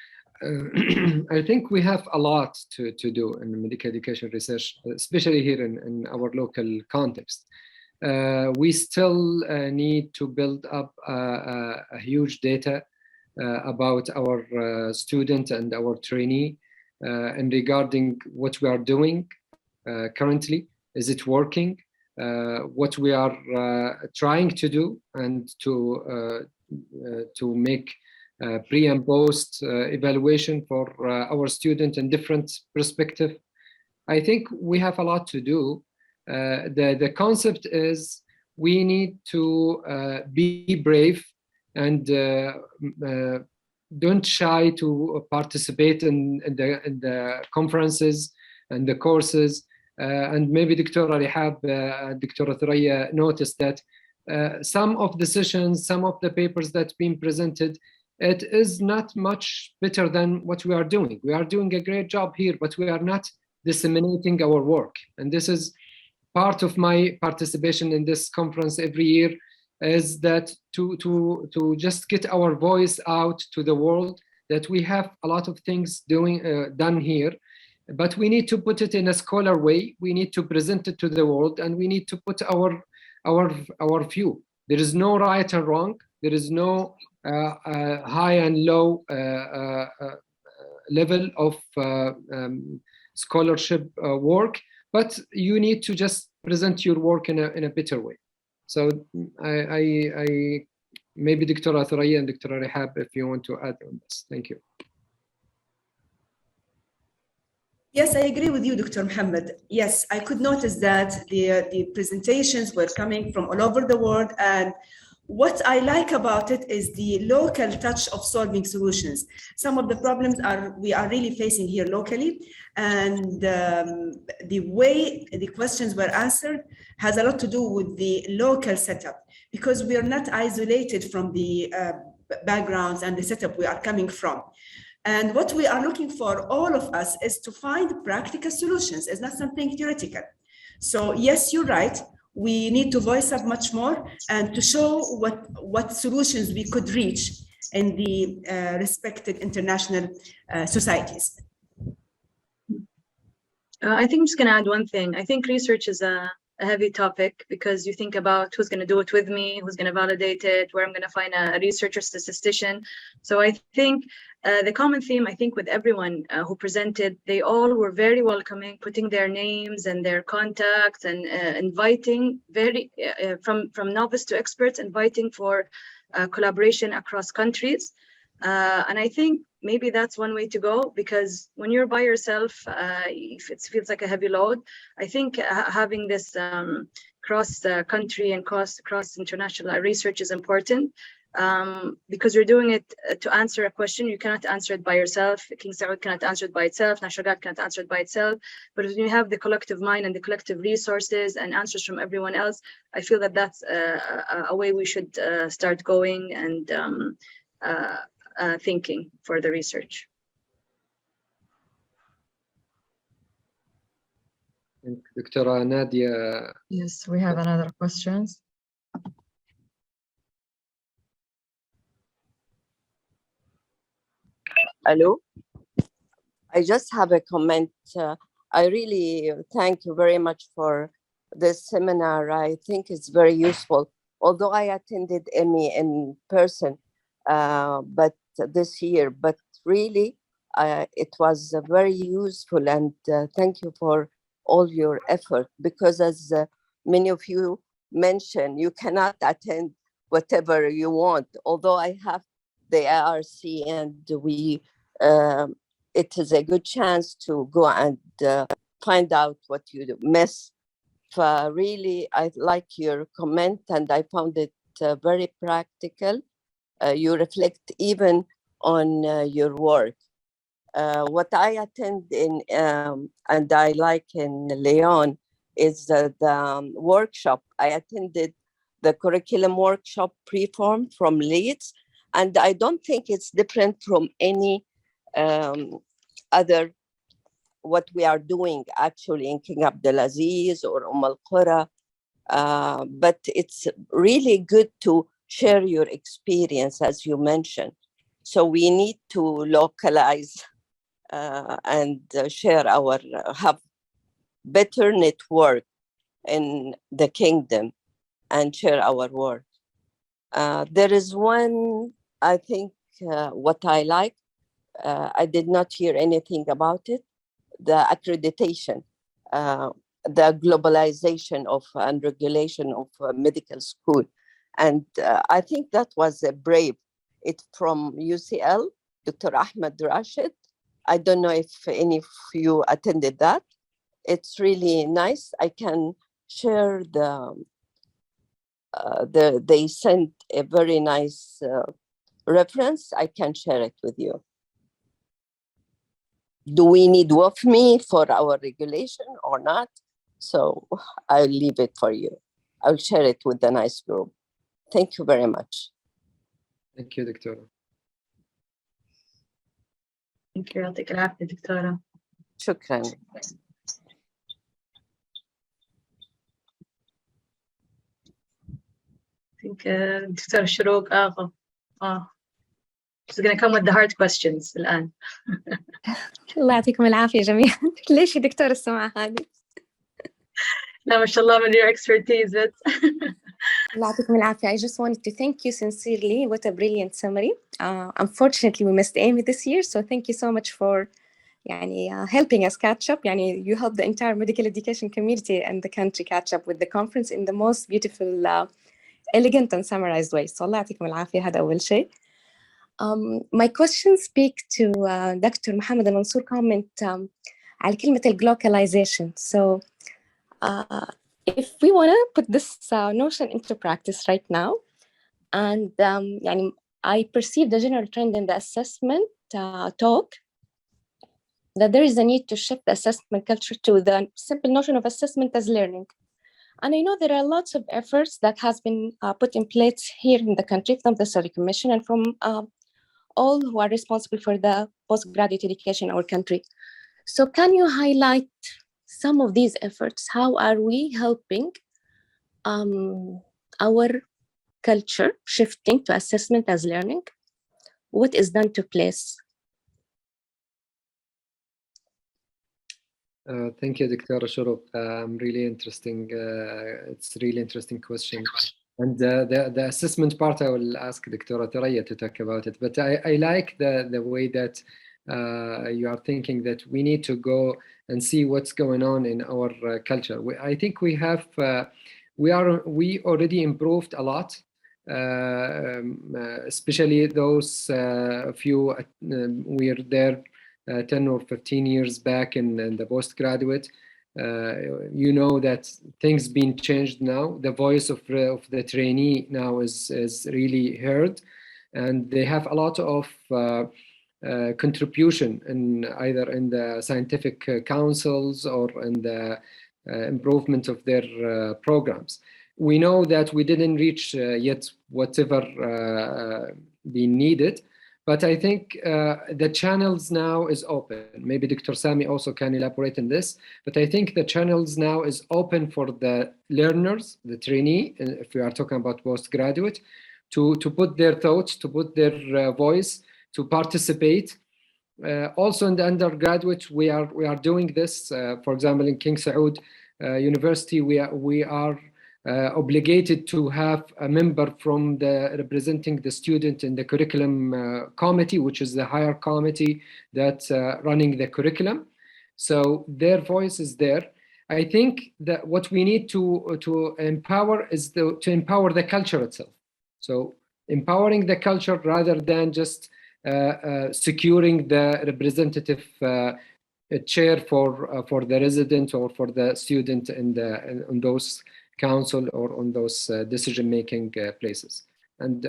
I think we have a lot to do in medical education research, especially here in our local context. We still need to build up a huge data about our student and our trainee and regarding what we are doing currently. Is it working? What we are trying to do, and to make pre and post evaluation for our student in different perspective. I think we have a lot to do. The concept is we need to be brave and don't shy to participate in the conferences and the courses. And maybe Dr. Rihab, Dr. Thuraya noticed that some of the sessions, some of the papers that's been presented, it is not much better than what we are doing. We are doing a great job here, but we are not disseminating our work. And this is part of my participation in this conference every year, is that to just get our voice out to the world, that we have a lot of things done here. but we need to put it in a scholar way. We need to present it to the world, and we need to put our view. There is no right and wrong. There is no high and low level of scholarship work, but you need to just present your work in a better way. So I maybe Dr. Thuraya and Dr. Rehab, if you want to add on this. Thank you. Yes, I agree with you, Dr. Mohammed. Yes, I could notice that the presentations were coming from all over the world, and what I like about it is the local touch of solving solutions. Some of the problems we are really facing here locally, and the way the questions were answered has a lot to do with the local setup, because we are not isolated from the backgrounds and the setup we are coming from. And what we are looking for, all of us, is to find practical solutions. It's not something theoretical. So yes, you're right. We need to voice up much more and to show what solutions we could reach in the respected international societies. I think I'm just going to add one thing. I think research is a heavy topic, because you think about who's going to do it with me, who's going to validate it, where I'm going to find a researcher statistician. So I think the common theme, I think, with everyone who presented, they all were very welcoming, putting their names and their contacts, and inviting from novice to experts, inviting for collaboration across countries. And I think maybe that's one way to go, because when you're by yourself, if it feels like a heavy load, I think having this cross country and cross international research is important, because you're doing it to answer a question. You cannot answer it by yourself. King Saud cannot answer it by itself. Nashragat cannot answer it by itself. But when you have the collective mind and the collective resources and answers from everyone else, I feel that that's a way we should start going and thinking for the research. Dr. Nadia. Yes, we have another questions. Hello. I just have a comment. I really thank you very much for this seminar. I think it's very useful. Although I attended AMEE in person, but this year, but really it was very useful, and thank you for all your effort, because as many of you mentioned, you cannot attend whatever you want. Although I have the ARC, and we it is a good chance to go and find out what you miss. Really, I like your comment, and I found it very practical. You reflect even on your work. What I attend in, and I like in Lyon, is the workshop. I attended the curriculum workshop preform from Leeds, and I don't think it's different from any other what we are doing actually in King Abdulaziz or Al Qura. But it's really good to share your experience, as you mentioned. So we need to localize and share have better network in the kingdom and share our work. There is one, I think, what I like, I did not hear anything about it, the accreditation, the globalization of and regulation of medical school. And I think that was a brave. It's from UCL, Dr. Ahmed Rashid. I don't know if any of you attended that. It's really nice. I can share they sent a very nice reference. I can share it with you. Do we need WFME for our regulation or not? So I'll leave it for you. I'll share it with the nice group. Thank you very much. Thank you, Doctor. Thank you. يعطيك العافية دكتورة. شكرا. I think دكتور شروق She's going to come with the hard questions الآن. الله يعطيكم العافية جميعا. ليش يا دكتور السمعة هذه؟ لا ما شاء الله من your expertise. الله يعطيكم العافية. I just wanted to thank you sincerely. What a brilliant summary. Unfortunately we missed AMEE this year, so thank you so much for helping us catch up. You helped the entire medical education community and the country catch up with the conference in the most beautiful, elegant and summarized way. So الله يعطيكم العافية. هذا أول شيء. My questions speak to Dr. Mohammed al-Mansour comment على كلمة globalization. So if we want to put this notion into practice right now, and I perceive the general trend in the assessment talk that there is a need to shift the assessment culture to the simple notion of assessment as learning. And I know there are lots of efforts that has been put in place here in the country from the Study Commission and from all who are responsible for the postgraduate education in our country. So can you highlight some of these efforts? How are we helping our culture shifting to assessment as learning? What is done to place? Thank you, Dr. Shurup. Really interesting. It's a really interesting question. And the assessment part, I will ask Dr. Thoraya to talk about it. But I like the way that you are thinking that we need to go and see what's going on in our culture. I think we already improved a lot, especially those few we're there 10 or 15 years back in the postgraduate. You know that things been changed now. The voice of the trainee now is really heard, and they have a lot of contribution in either in the scientific councils or in the improvement of their programs. We know that we didn't reach yet whatever been needed, but I think the channels now is open. Maybe Dr. Sami also can elaborate on this, but I think the channels now is open for the learners, the trainee, if we are talking about postgraduate, to put their thoughts, to put their voice, to participate. Also in the undergraduate, we are doing this. For example, in King Saud University, we are obligated to have a member from representing the student in the curriculum committee, which is the higher committee that's running the curriculum. So their voice is there. I think that what we need to empower is to empower the culture itself. So empowering the culture rather than just securing the representative chair for the resident or for the student in those council or on those decision-making places. And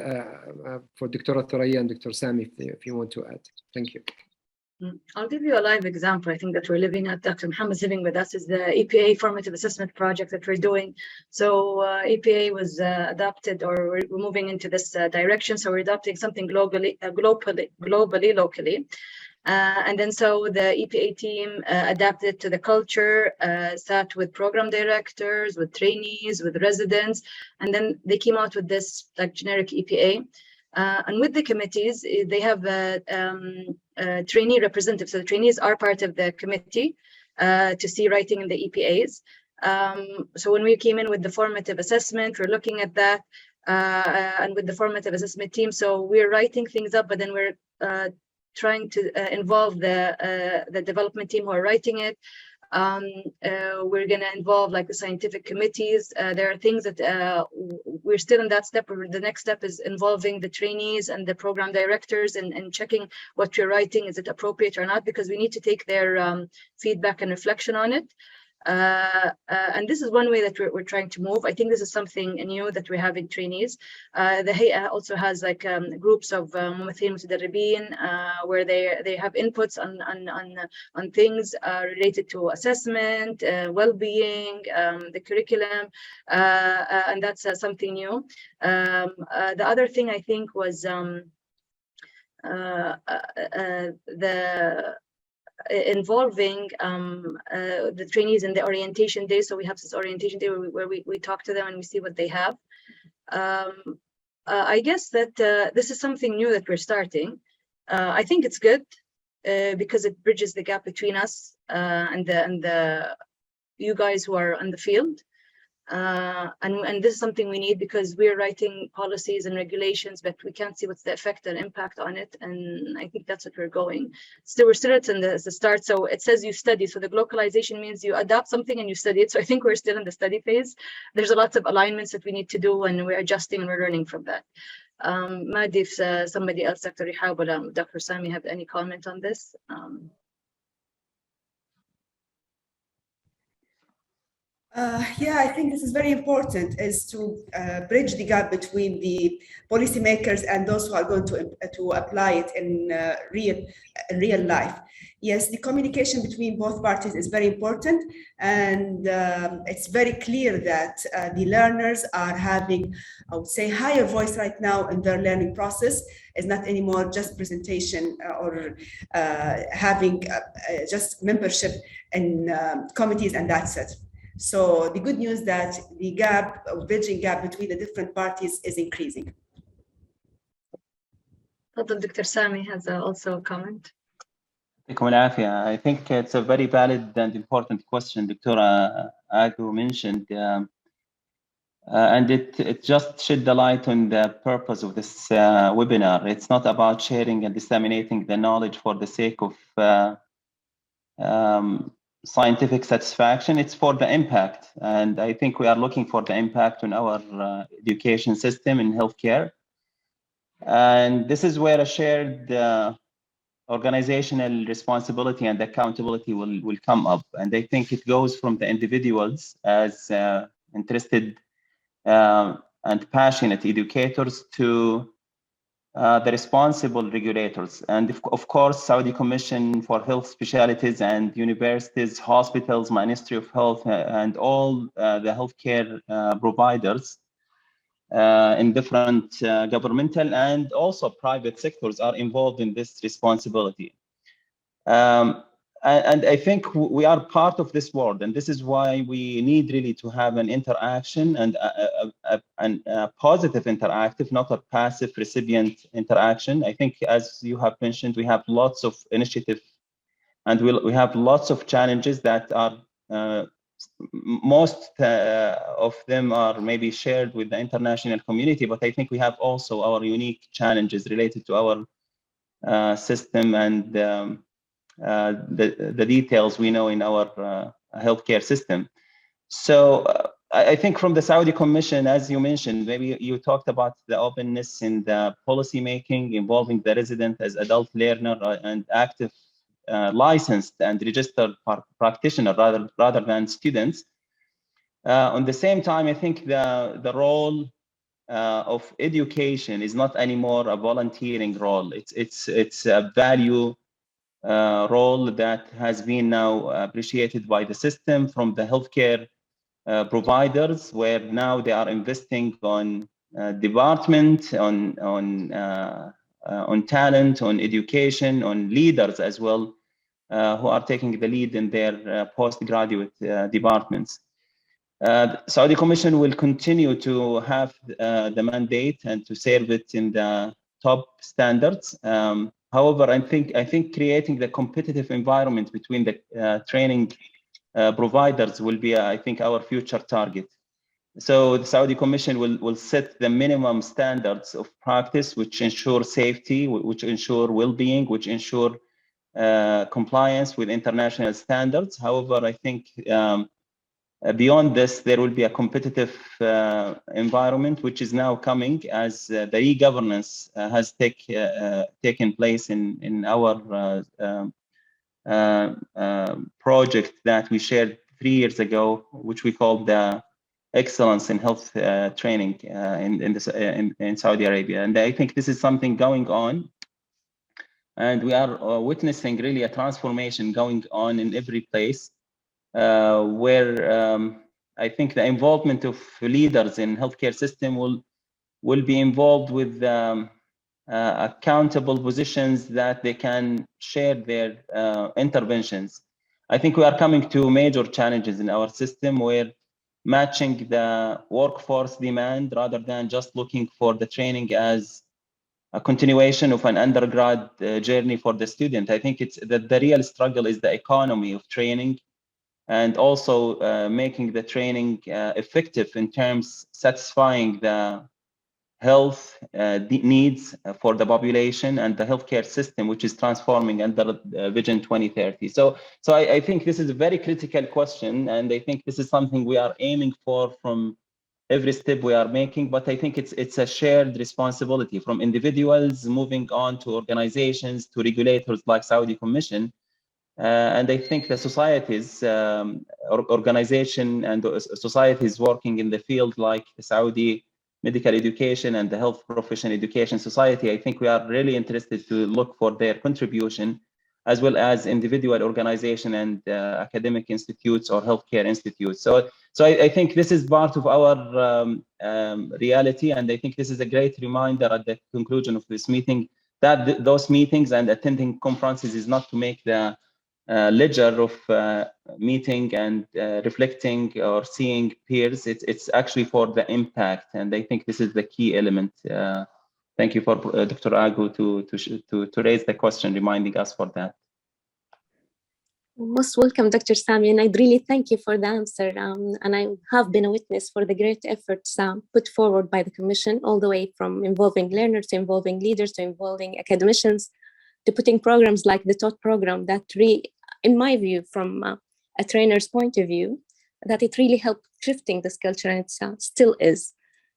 for Dr. Thoraya and Dr. Sami, if you want to add. Thank you. I'll give you a live example. I think that we're living at, Dr. Mohammed living with us, is the EPA formative assessment project that we're doing. So EPA was adopted, or we're moving into this direction. So we're adopting something globally, locally. And then so the EPA team adapted to the culture, sat with program directors, with trainees, with residents, and then they came out with this like generic EPA. And with the committees, they have trainee representatives. So the trainees are part of the committee to see writing in the EPAs. So when we came in with the formative assessment, we're looking at that, and with the formative assessment team. So we're writing things up, but then we're trying to involve the development team who are writing it. We're going to involve like the scientific committees. There are things that we're still in that step. The next step is involving the trainees and the program directors and checking what you're writing, is it appropriate or not, because we need to take their feedback and reflection on it. And this is one way that we're trying to move. I think this is something new that we have in trainees. The HEA also has like groups of متدربين where they have inputs on things related to assessment, well-being, the curriculum, and that's something new. The other thing I think was involving the trainees in the orientation day. So we have this orientation day where we talk to them and we see what they have. I guess that this is something new that we're starting. I think it's good because it bridges the gap between us and the you guys who are on the field. And this is something we need because we're writing policies and regulations, but we can't see what's the effect and impact on it. And I think that's what we're going. So we're still at the start. So it says you study. So the localization means you adopt something and you study it. So I think we're still in the study phase. There's a lot of alignments that we need to do, and we're adjusting and we're learning from that. Madi, if somebody else, Dr. Rihab or Dr. Sami, have any comment on this? Yeah, I think this is very important, is to bridge the gap between the policymakers and those who are going to apply it in real life. Yes, the communication between both parties is very important, and it's very clear that the learners are having, I would say, higher voice right now in their learning process. It's not anymore just presentation or having just membership in committees, and that's it. So the good news that the gap, or bridging gap between the different parties is increasing. Dr. Sami has also a comment. I think it's a very valid and important question Dr. Agu mentioned. And it just shed the light on the purpose of this webinar. It's not about sharing and disseminating the knowledge for the sake of scientific satisfaction. It's for the impact, and I think we are looking for the impact on our education system in healthcare, and this is where a shared organizational responsibility and accountability will come up. And I think it goes from the individuals as interested and passionate educators to the responsible regulators, and of course Saudi Commission for Health Specialties and universities, hospitals, Ministry of Health, and all the healthcare providers in different governmental and also private sectors are involved in this responsibility. And I think we are part of this world, and this is why we need really to have an interaction and a positive interactive, not a passive recipient interaction. I think, as you have mentioned, we have lots of initiatives, and we have lots of challenges that are most of them are maybe shared with the international community, but I think we have also our unique challenges related to our system and the details we know in our healthcare system. So I think from the Saudi Commission, as you mentioned, maybe you talked about the openness in the policy making involving the resident as adult learner and active licensed and registered practitioner rather than students. On the same time, I think the role of education is not anymore a volunteering role. It's a value role that has been now appreciated by the system from the healthcare providers, where now they are investing on development, on talent, on education, on leaders as well, who are taking the lead in their postgraduate departments. The Saudi Commission will continue to have the mandate and to serve it in the top standards. However, I think creating the competitive environment between the training providers will be, I think, our future target. So the Saudi Commission will set the minimum standards of practice, which ensure safety, which ensure well-being, which ensure compliance with international standards. However, I think beyond this, there will be a competitive environment, which is now coming as the e-governance has taken place in our project that we shared 3 years ago, which we called the Excellence in Health Training in Saudi Arabia. And I think this is something going on, and we are witnessing really a transformation going on in every place. Where I think the involvement of leaders in healthcare system will be involved with accountable positions that they can share their interventions. I think we are coming to major challenges in our system, where matching the workforce demand rather than just looking for the training as a continuation of an undergrad journey for the student. I think it's that the real struggle is the economy of training, and also making the training effective in terms satisfying the health needs for the population and the healthcare system, which is transforming under Vision 2030. So I think this is a very critical question, and I think this is something we are aiming for from every step we are making. But I think it's a shared responsibility from individuals moving on to organizations to regulators like Saudi Commission. And I think the societies, organization and societies working in the field like the Saudi Medical Education and the Health Professional Education Society, I think we are really interested to look for their contribution, as well as individual organization and academic institutes or healthcare institutes. So I think this is part of our reality, and I think this is a great reminder at the conclusion of this meeting that those meetings and attending conferences is not to make the ledger of meeting and reflecting or seeing peers. It's actually for the impact, and I think this is the key element. Thank you for Dr. Agu to raise the question, reminding us for that. Most welcome, Dr. Sami, and I'd really thank you for the answer. And I have been a witness for the great efforts put forward by the Commission, all the way from involving learners to involving leaders to involving academicians, to putting programs like the TOT program that in my view, from a trainer's point of view, that it really helped shifting this culture, and it still is.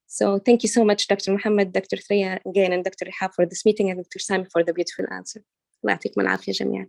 So thank you so much, Dr. Mohammed, Dr. Threya again, and Dr. Rihab for this meeting, and Dr. Sami for the beautiful answer. الله يعطيكم العافية جميعا.